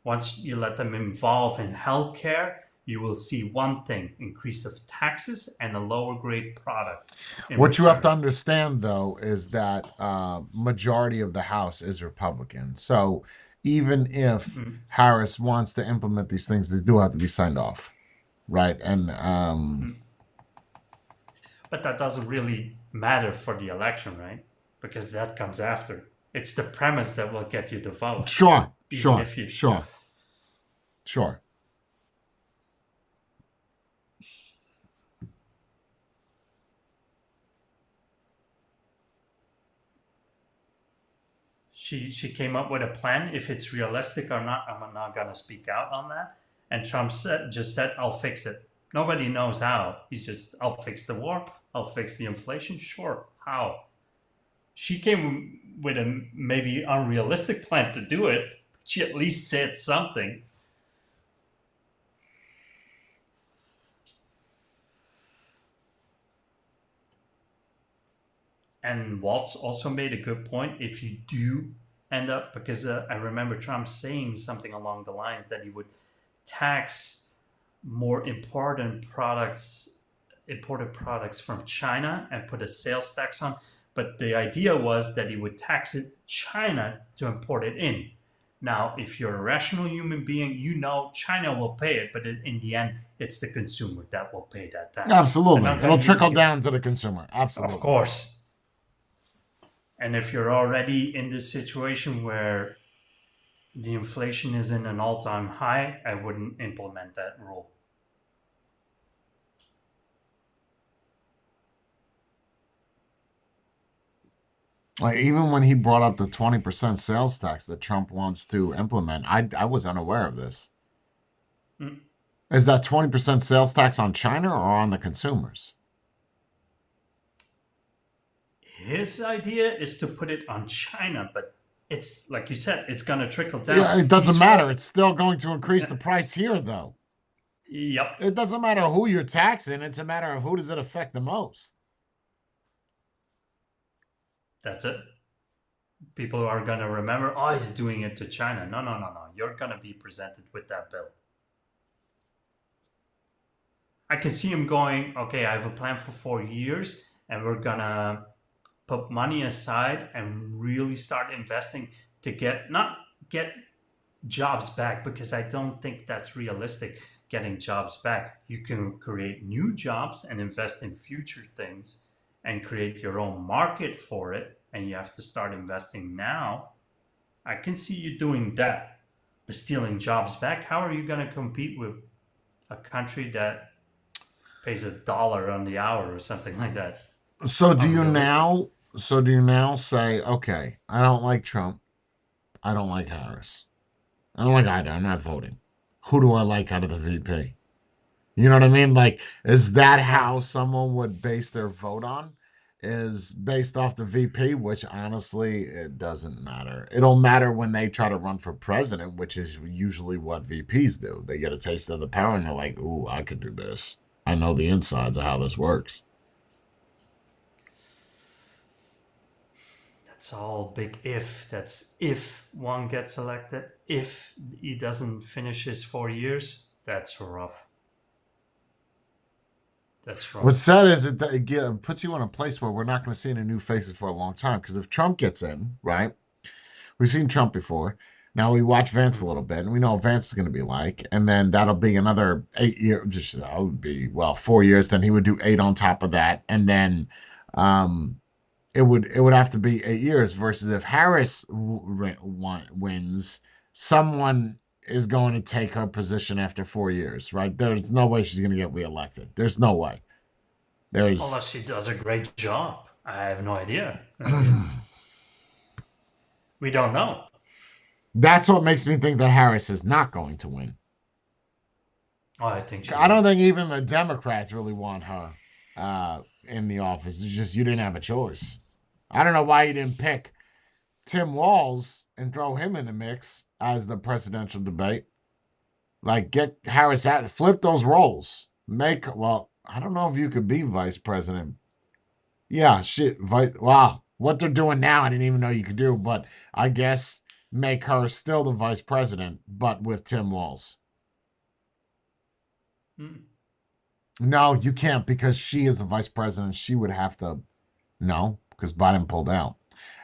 Once you let them involve in healthcare, you will see one thing: increase of taxes and a lower grade product. What you have to understand, though, is that majority of the House is Republican. So even if Harris wants to implement these things, they do have to be signed off, right? And but that doesn't really matter for the election, right? Because that comes after. It's the premise that will get you the vote. Sure. She came up with a plan. If it's realistic or not, I'm not gonna speak out on that. And Trump just said, "I'll fix it." Nobody knows how. He's just, "I'll fix the war. I'll fix the inflation." Sure, how? She came with a maybe unrealistic plan to do it. But she at least said something. And Waltz also made a good point. If you do end up, because I remember Trump saying something along the lines that he would tax more imported products from China and put a sales tax on. But the idea was that he would tax China to import it in. Now, if you're a rational human being, you know China will pay it, but in the end, it's the consumer that will pay that tax. Absolutely. It'll trickle down to the consumer. Absolutely. Of course. And if you're already in this situation where the inflation is in an all-time high, I wouldn't implement that rule. Like, even when he brought up the 20% sales tax that Trump wants to implement, I was unaware of this. Is that 20% sales tax on China or on the consumers? His idea is to put it on China, but it's like you said, it's going to trickle down. Yeah, it doesn't matter. It's still going to increase the price here, though. Yep. It doesn't matter who you're taxing. It's a matter of who does it affect the most. That's it. People are going to remember, oh, he's doing it to China. No. You're going to be presented with that bill. I can see him going, okay, I have a plan for 4 years, and we're going to put money aside and really start investing to not get jobs back, because I don't think that's realistic, getting jobs back. You can create new jobs and invest in future things and create your own market for it, and you have to start investing now. I can see you doing that. But stealing jobs back, how are you going to compete with a country that pays $1 on the hour or something like that? So do you now say, okay, I don't like Trump, I don't like Harris, I don't like either, I'm not voting. Who do I like out of the VP? You know what I mean? Like, is that how someone would base their vote on? Is based off the VP, which honestly, it doesn't matter. It'll matter when they try to run for president, which is usually what VPs do. They get a taste of the power and they're like, ooh, I could do this. I know the insides of how this works. That's all big if. That's if one gets elected. If he doesn't finish his 4 years, that's rough. That's rough. What's sad is it puts you in a place where we're not going to see any new faces for a long time. Because if Trump gets in, right? We've seen Trump before. Now we watch Vance a little bit, and we know what Vance is going to be like. And then that'll be another 8 years. That would be 4 years. Then he would do 8 on top of that, and then it would have to be 8 years. Versus if Harris wins, someone is going to take her position after 4 years, right? There's no way she's going to get reelected. There's no way. Unless she does a great job. I have no idea. We don't know. That's what makes me think that Harris is not going to win. Oh, I think she I will. don't think even the Democrats really want her in the office. It's just you didn't have a choice. I don't know why you didn't pick Tim Walz and throw him in the mix as the presidential debate. Like, get Harris out, flip those roles. Well, I don't know if you could be vice president. Yeah, shit. Wow. What they're doing now, I didn't even know you could do, but I guess make her still the vice president, but with Tim Walz. Hmm. No, you can't because she is the vice president. She would have to. No, because Biden pulled out.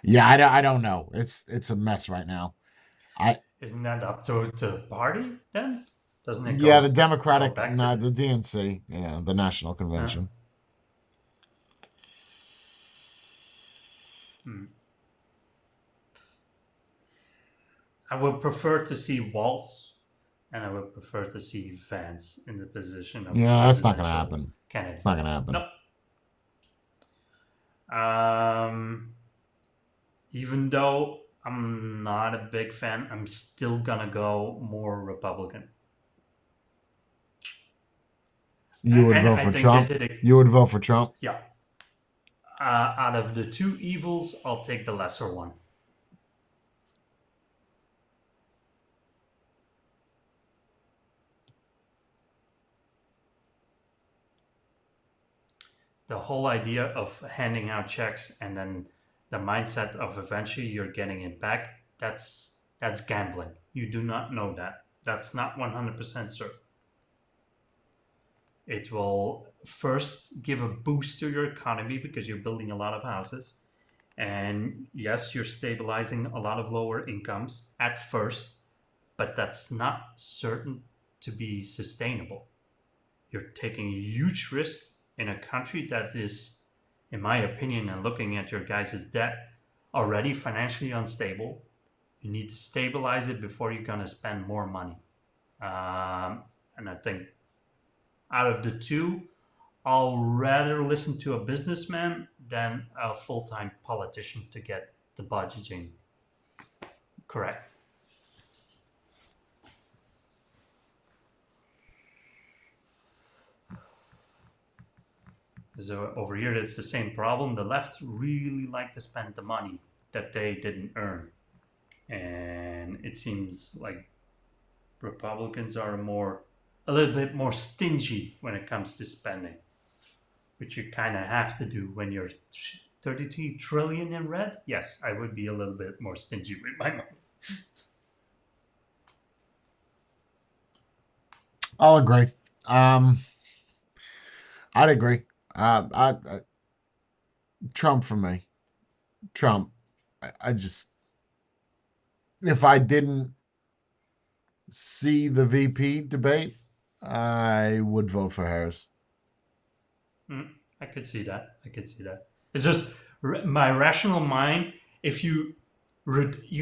Yeah, I don't know. It's a mess right now. I Isn't that up to the party then? Doesn't it Yeah, the go Democratic, back to no, the? the DNC, yeah, the National Uh, Convention. hmm. I would prefer to see Waltz, and I would prefer to see Vance in the position of Yeah, that's not gonna presidential happen. It's candidate. not gonna happen. Nope. Um, Even though I'm not a big fan, I'm still gonna go more Republican. You would And vote I for think they Trump. did it. You would vote for Trump. Yeah. Out of the two evils, I'll take the lesser one. The whole idea of handing out checks and then the mindset of eventually you're getting it back, that's gambling. You do not know that. That's not 100% certain. It will first give a boost to your economy because you're building a lot of houses. And yes, you're stabilizing a lot of lower incomes at first, but that's not certain to be sustainable. You're taking a huge risk in a country that is, in my opinion, and looking at your guys' debt, already financially unstable. You need to stabilize it before you're going to spend more money. And I think out of the two, I'll rather listen to a businessman than a full time politician to get the budgeting correct. So over here, it's the same problem. The left really like to spend the money that they didn't earn. And it seems like Republicans are a little bit more stingy when it comes to spending, which you kind of have to do when you're 33 trillion in red. Yes, I would be a little bit more stingy with my money. I'll agree. Um, I'd agree. Trump for me. Trump. I just if I didn't see the VP debate, I would vote for Harris. I could see that. I could see that. It's just my rational mind. If you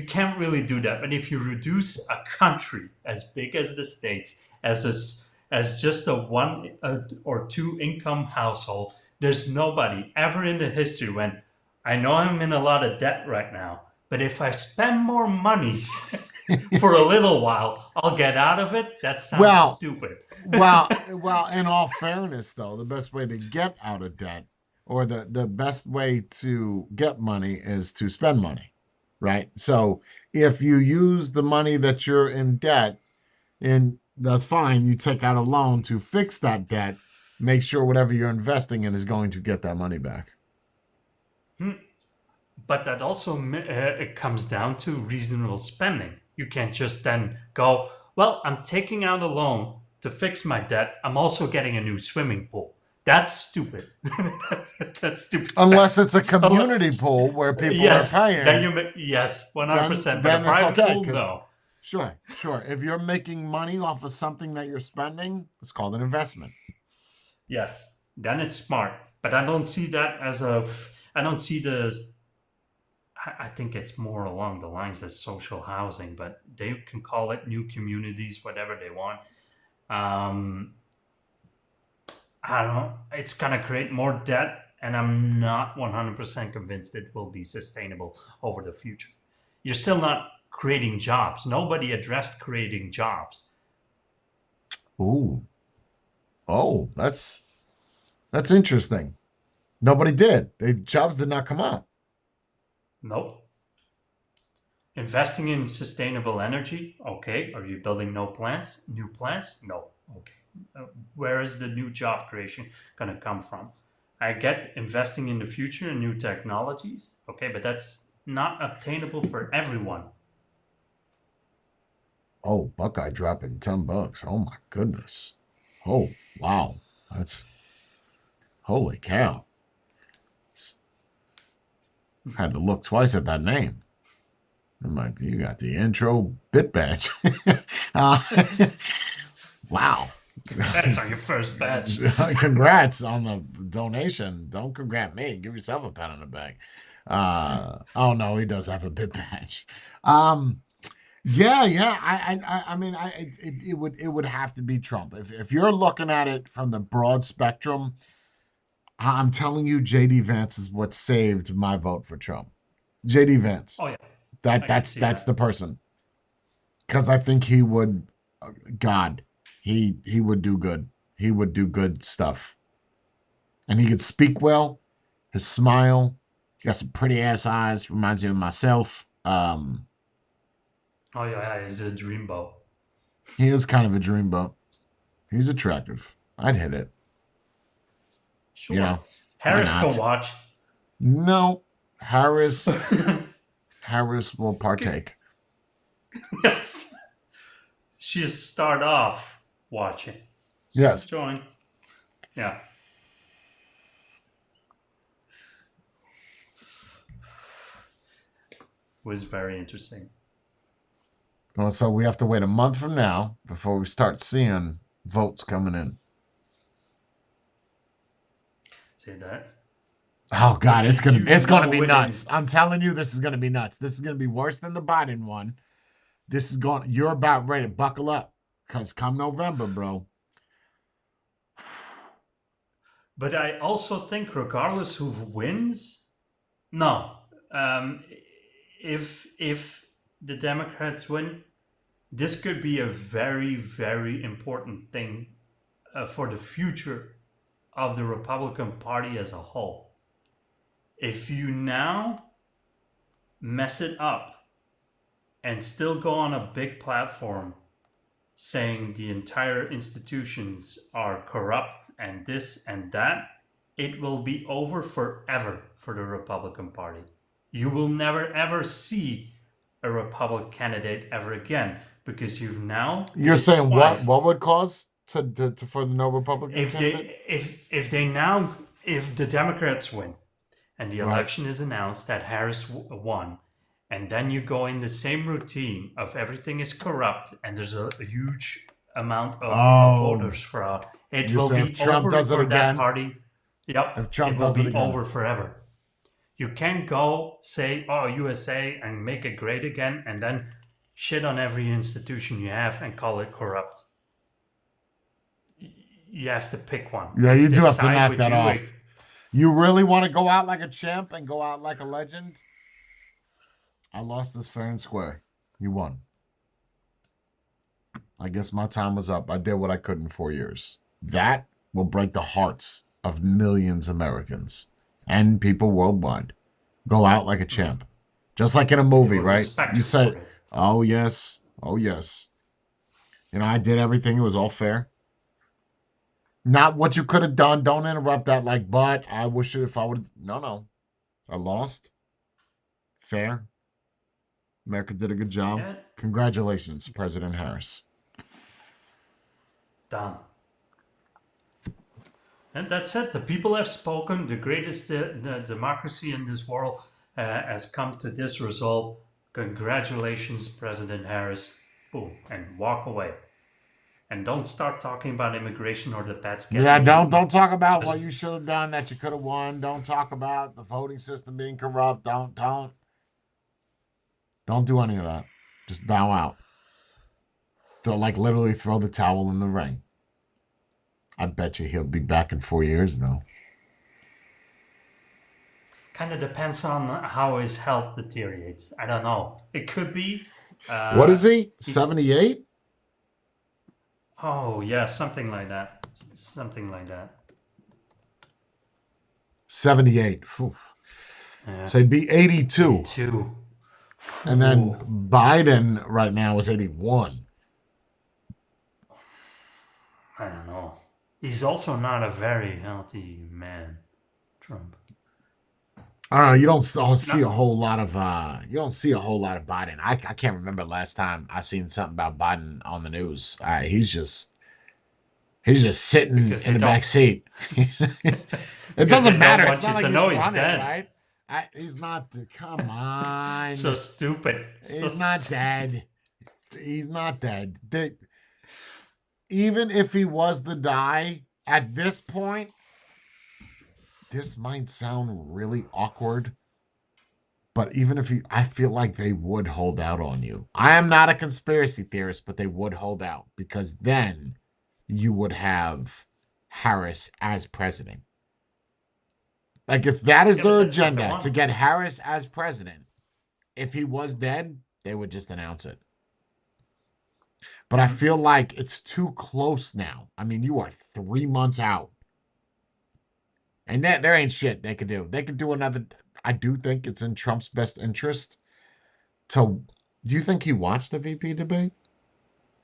can't really do that, but if you reduce a country as big as the states as just a one or two income household, there's nobody ever in the history when I know I'm in a lot of debt right now, but if I spend more money for a little while, I'll get out of it. That sounds Well, stupid. well. In all fairness, though, the best way to get out of debt, or the best way to get money, is to spend money, right? So if you use the money that you're in debt, and that's fine, you take out a loan to fix that debt. Make sure whatever you're investing in is going to get that money back. But that also it comes down to reasonable spending. You can't just then go, well, I'm taking out a loan to fix my debt. I'm also getting a new swimming pool. That's stupid. That's stupid. Unless it's a Unless- community pool where people yes, are paying, then yes, 100%. But a then it's private okay. pool, no. Sure. If you're making money off of something that you're spending, it's called an investment. Yes, then it's smart. But I don't see that as a. I don't see the. I think it's more along the lines as social housing, but they can call it new communities, whatever they want. Um, I don't know. It's going to create more debt, and I'm not 100% convinced it will be sustainable over the future. You're still not creating jobs. Nobody addressed creating jobs. Ooh. Oh, that's interesting. Nobody did. Jobs did not come up. Nope. Investing in sustainable energy. Okay. Are you building no plants? New plants? No. Okay. Where is the new job creation going to come from? I get investing in the future and new technologies. Okay, but that's not obtainable for everyone. Oh, Buckeye dropping $10. Oh my goodness. Oh wow. That's holy cow. Had to look twice at that name. I'm like, you got the intro bit badge. uh, wow. That's on your first batch. Congrats on the donation. Don't congrat me. Give yourself a pat on the back. Oh no, he does have a bit badge. Yeah. I mean, it would have to be Trump. If you're looking at it from the broad spectrum, I'm telling you, JD Vance is what saved my vote for Trump. JD Vance. Oh yeah, That's that. the person. Because I think he would, God, he would do good. He would do good stuff, and he could speak well. His smile, he got some pretty ass eyes. Reminds me of myself. Oh yeah, he's a dreamboat. He is kind of a dreamboat. He's attractive. I'd hit it. Sure. You know, Harris can watch. No, Harris will partake. Yes. She start off watching. Yes. Join. Yeah. Was very interesting. Well, so we have to wait a month from now before we start seeing votes coming in. See that? Oh God, it's gonna be within- nuts. I'm telling you, this is gonna be nuts. This is gonna be worse than the Biden one. This is going. You're about ready to buckle up, cause come November, bro. But I also think, regardless who wins, no, if the Democrats win, this could be a very, very important thing for the future of the Republican Party as a whole. If you now mess it up and still go on a big platform saying the entire institutions are corrupt and this and that, it will be over forever for the Republican Party. You will never ever see a Republican candidate ever again because you've now. You're saying twice. what would cause to for the no Republican if candidate? if the Democrats win and the Right. election is announced that Harris won, and then you go in the same routine of everything is corrupt and there's a huge amount of voters fraud, it You're will saying be if Trump over does it for that again? party. Yep, If Trump it will does it be again. over forever. You can't go say, "Oh, USA," and make it great again, and then shit on every institution you have and call it corrupt. You have to pick one. Yeah, If you they do have to side knock with that you, off. You really want to go out like a champ and go out like a legend? I lost this fair and square. You won. I guess my time was up. I did what I could in 4 years. That will break the hearts of millions of Americans and people worldwide. Go out like a champ. Just like in a movie, will right? respect You you say, for it. oh, yes. Oh, yes. You know, I did everything. It was all fair. Not what you could have done. Don't interrupt that like, but I wish it if I would. No. I lost. Fair. America did a good job. Yeah. Congratulations, President Harris. Done. And that's it. The people have spoken. The greatest the democracy in this world has come to this result. Congratulations, President Harris. Boom. And walk away. And don't start talking about immigration or the pets. Yeah, don't talk about Just- what you should have done that you could have won. Don't talk about the voting system being corrupt. Don't do any of that. Just bow out. They'll like literally throw the towel in the ring. I bet you he'll be back in 4 years though. Kind of depends on how his health deteriorates. I don't know. It could be. What is he? 78? Oh, yeah, something like that. something like that. 78. Whew. Yeah. So he'd be 82. 82. And then Ooh. Biden right now is 81. I don't know. He's also not a very healthy man, Trump. I don't know. You don't see No, a whole lot of Biden. I can't remember last time I seen something about Biden on the news. He's just sitting because in they the don't. back seat. It Because doesn't they don't matter. It's want not you like to he's know he's running, dead. right? He's not. Come So on. stupid. He's not dead. He's not dead. Even if he was to die at this point, this might sound really awkward, but even if I feel like they would hold out on you. I am not a conspiracy theorist, but they would hold out because then you would have Harris as president. Like if that is Yeah, but their that's what they agenda to want. get Harris as president, if he was dead, they would just announce it. But I feel like it's too close now. I mean, you are 3 months out. And there ain't shit they could do. They could do another. I do think it's in Trump's best interest to. Do you think he watched the VP debate?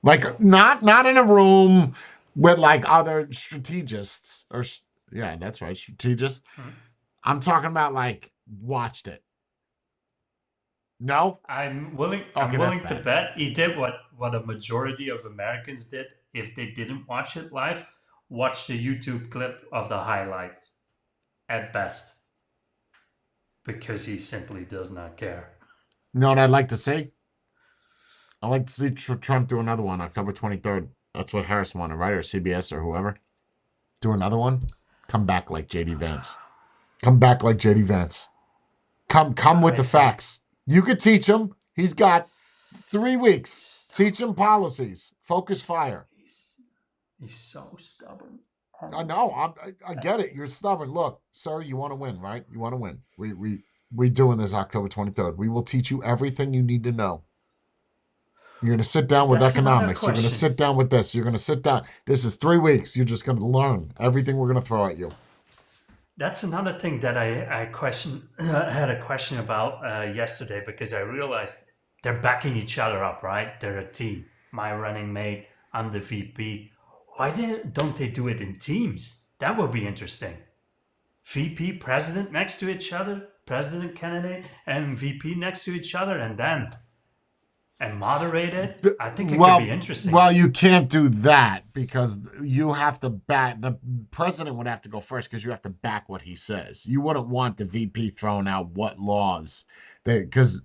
Like not in a room with like other strategists or yeah, that's right, strategists. Hmm. I'm talking about like watched it. No? I'm willing. I'm Okay, that's willing to bad. bet he did what a majority of Americans did if they didn't watch it live. Watch the YouTube clip of the highlights at best, because he simply does not care. You know what I'd like to see? I'd like to see Trump do another one October 23rd. That's what Harris wanted, right? Or CBS or whoever. Do another one. Come back like JD Vance. Come back like JD Vance. Come with I the think facts. You could teach him. He's got 3 weeks. Teach him policies. Focus fire. he's so stubborn. I know. I get it. You're stubborn. Look, sir, you want to win, right? You want to win. We doing this October 23rd. We will teach you everything you need to know. You're going to sit down with That's another economics. You're going to question. sit down with this. You're going to sit down. This is 3 weeks. You're just going to learn everything we're going to throw at you. That's another thing that I question had a question about yesterday, because I realized they're backing each other up, right? They're a team. My running mate, I'm the VP. Why don't they do it in teams? That would be interesting. VP, president next to each other, president candidate, and VP next to each other, and moderate it. I think it could be interesting. Well, you can't do that because you have to back the president would have to go first because you have to back what he says. You wouldn't want the VP throwing out what laws because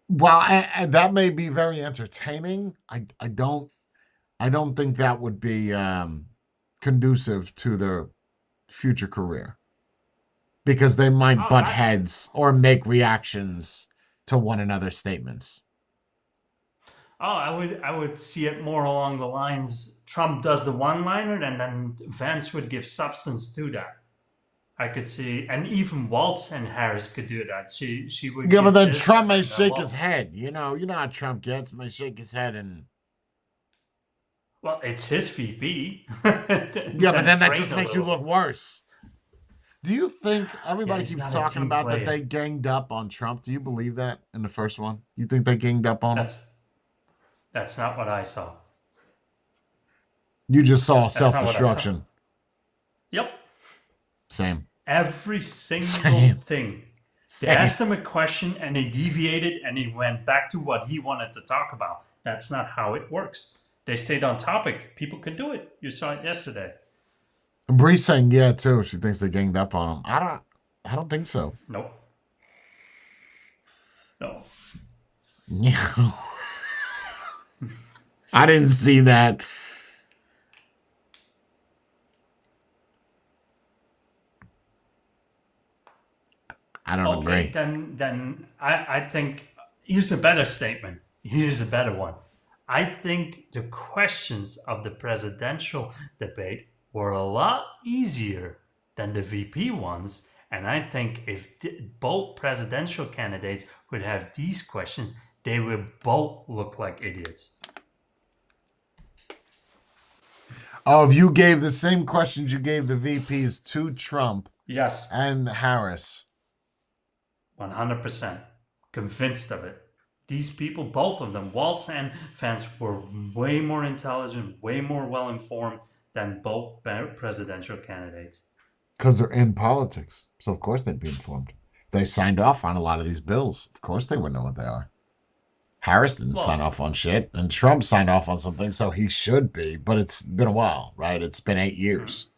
and that may be very entertaining. I don't think that would be conducive to their future career because they might butt heads or make reactions to one another's statements. I would see it more along the lines Trump does the one-liner, and then Vance would give substance to that. I could see, and even Waltz and Harris could do that. She would. Yeah, but give then this Trump may and shake his Waltz. head. You know how Trump gets. May shake his head and. Well, it's his VP. Yeah, but then that just makes you look worse. Do you think everybody he's keeps not a talking team about that player. they ganged up on Trump? Do you believe that in the first one? You think they ganged up on him? That's not what I saw. You just saw That's not what I saw. self-destruction. Yep. Same. Every single Same. thing. They Same. asked him a question and he deviated and he went back to what he wanted to talk about. That's not how it works. They stayed on topic. People could do it. You saw it yesterday. Bree's saying yeah too. She thinks they ganged up on him. I don't think so. Nope. No. Yeah. I didn't see that. I don't agree. Then I think here's a better statement. Here's a better one. I think the questions of the presidential debate were a lot easier than the VP ones. And I think if both presidential candidates would have these questions, they would both look like idiots. Oh, if you gave the same questions you gave the VPs to Trump Yes, and Harris. 100%. Convinced of it. These people, both of them, Waltz and Vance, were way more intelligent, way more well informed than both presidential candidates. Because they're in politics. So, of course, they'd be informed. They signed off on a lot of these bills. Of course, they would know what they are. Harris didn't sign Well, off on shit, and Trump signed off on something, so he should be. But it's been a while, right? It's been 8 years.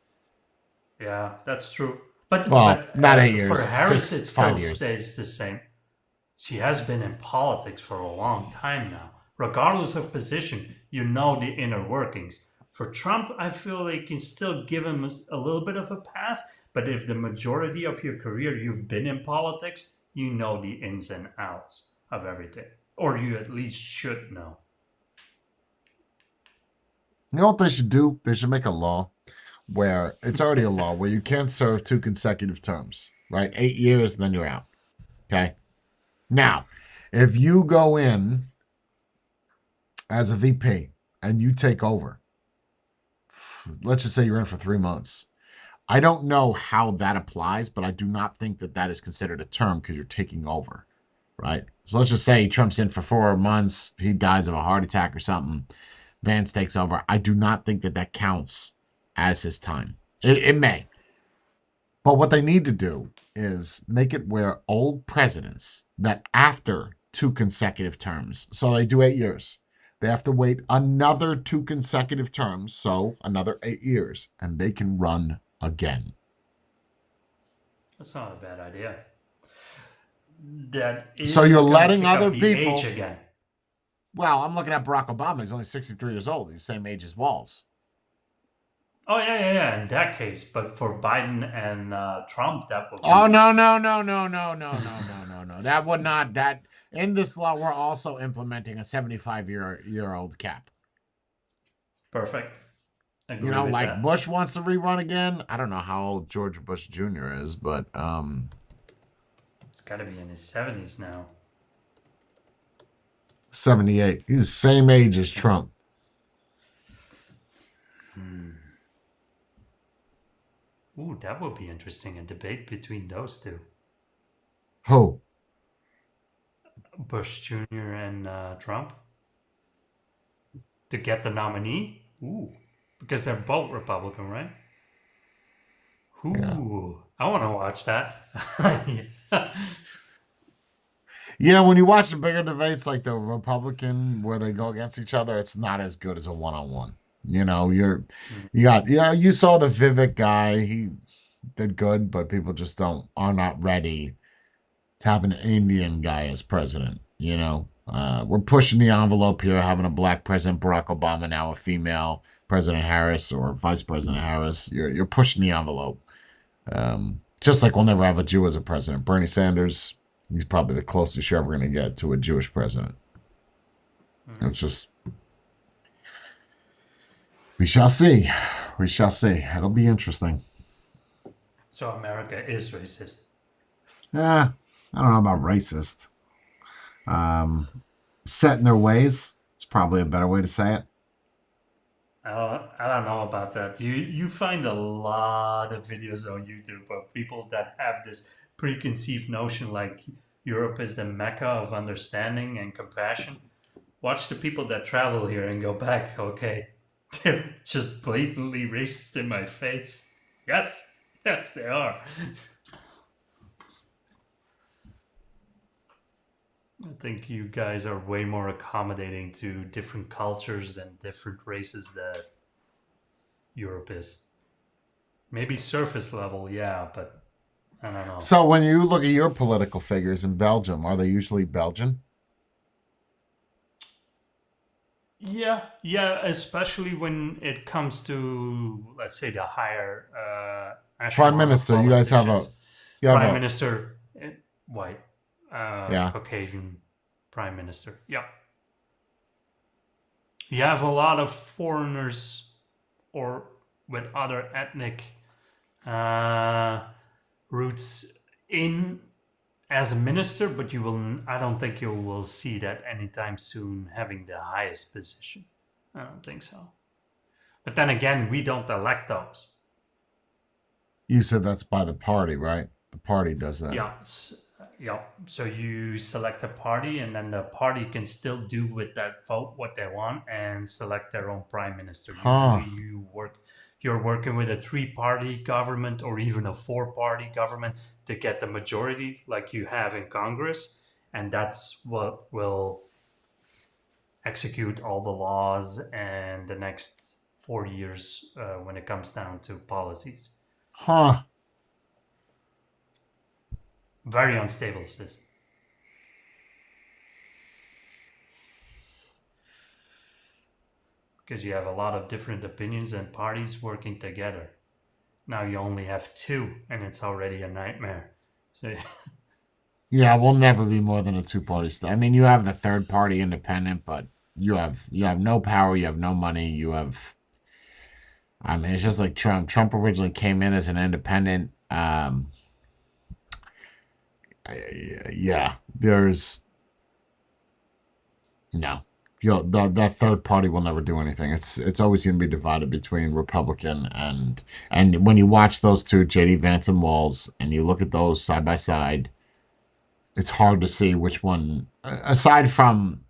yeah, that's true. But Well, but not 8 years, for Harris, it still 5 years. stays the same. She has been in politics for a long time now. Regardless of position, you know the inner workings. For Trump, I feel they can still give him a little bit of a pass. But if the majority of your career you've been in politics, you know the ins and outs of everything. Or you at least should know. You know what they should do? They should make a law where it's already a law where you can't serve 2 consecutive terms, right? 8 years, then you're out. Okay. Now, if you go in as a VP and you take over, let's just say you're in for 3 months. I don't know how that applies, but I do not think that that is considered a term because you're taking over, right? So let's just say Trump's in for 4 months, he dies of a heart attack or something, Vance takes over. I do not think that that counts as his time. It may, but what they need to do is make it where old presidents that after 2 consecutive terms, so they do 8 years, they have to wait another 2 consecutive terms, so another 8 years, and they can run again. That's not a bad idea. That So is you're going to letting kick other up the age people. again. Well, I'm looking at Barack Obama. He's only 63 years old. He's the same age as Walls. Oh yeah. In that case, but for Biden and Trump, that would Oh be no. That would not that in this law we're also implementing a 75-year old cap. perfect. Agree You know, with like that. Bush wants to rerun again. I don't know how old George Bush Jr. is, but It's got to be in his 70s now. 78. He's the same age as Trump. Ooh, that would be interesting. A debate between those two, Who? Bush Jr. and Trump, to get the nominee. Ooh, because they're both Republican, right? Ooh, I want to watch that. Yeah, when you watch the bigger debates like the Republican where they go against each other, it's not as good as a one-on-one. You know, you saw the Vivek guy, he did good, but people just are not ready to have an Indian guy as president, you know. We're pushing the envelope here, having a black president, Barack Obama, now a female President Harris or Vice President Harris. You're pushing the envelope. Just like we'll never have a Jew as a president. Bernie Sanders, he's probably the closest you're ever going to get to a Jewish president. It's just, we shall see. We shall see. It'll be interesting. So America is racist. I don't know about racist. Set in their ways. It's probably a better way to say it. I don't know about that. You find a lot of videos on YouTube of people that have this preconceived notion like Europe is the mecca of understanding and compassion. Watch the people that travel here and go back. Okay, they're just blatantly racist in my face. Yes, they are. I think you guys are way more accommodating to different cultures and different races that Europe is. Maybe surface level, yeah, but I don't know. So when you look at your political figures in Belgium, are they usually Belgian? Yeah, especially when it comes to, let's say, the higher Prime echelon of Minister, you guys have a politicians. you have Prime a Minister, white, yeah. Caucasian Prime Minister. Yeah. You have a lot of foreigners or with other ethnic roots in as a minister, but I don't think you will see that anytime soon having the highest position. I don't think so. But then again, we don't elect those. You said that's by the party, right? The party does that. Yeah. Yeah. So you select a party, and then the party can still do with that vote what they want and select their own prime minister. Huh. Usually, you're working with a 3-party government or even a 4-party government to get the majority, like you have in Congress, and that's what will execute all the laws and the next 4 years when it comes down to policies. Huh. Very unstable system. Because you have a lot of different opinions and parties working together. Now you only have 2, and it's already a nightmare. So Yeah, we'll never be more than a two-party state. I mean, you have the third party independent, but you have no power, you have no money, you have. I mean, it's just like Trump. Trump originally came in as an independent. Yeah, there's no. That third party will never do anything. It's always going to be divided between Republican and when you watch those two, JD Vance and Walz, and you look at those side by side, it's hard to see which one, aside from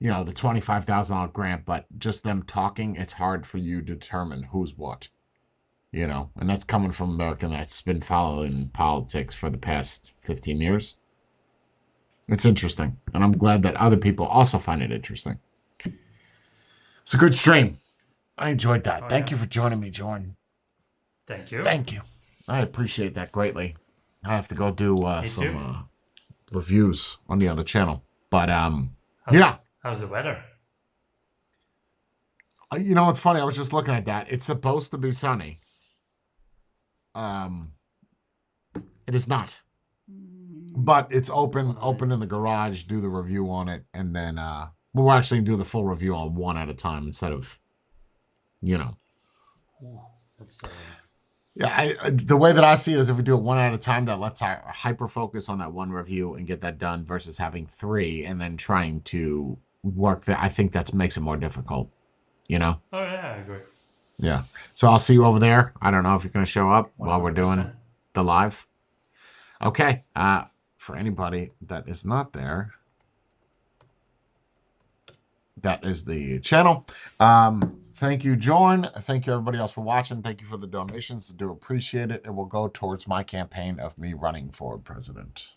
the $25,000 grant, but just them talking, it's hard for you to determine who's what. And that's coming from American that's been following politics for the past 15 years. It's interesting, and I'm glad that other people also find it interesting. It's a good stream. I enjoyed that. Oh, Thank yeah. you for joining me, Jordan. Thank you. Thank you. I appreciate that greatly. I have to go do Me some too. reviews on the other channel. But yeah. How's the weather? You know what's funny? I was just looking at that. It's supposed to be sunny. It is not. But it's open in the garage, do the review on it, and then we'll actually do the full review on one at a time instead of, That's Yeah, the way that I see it is if we do it one at a time, that lets our hyper focus on that one review and get that done versus having 3 and then trying to work that. I think that makes it more difficult, Oh yeah, I agree. Yeah. So I'll see you over there. I don't know if you're going to show up while we're doing 100%. the live. Okay. For anybody that is not there, that is the channel. Thank you, Jordan. Thank you, everybody else, for watching. Thank you for the donations. I do appreciate it. It will go towards my campaign of me running for president.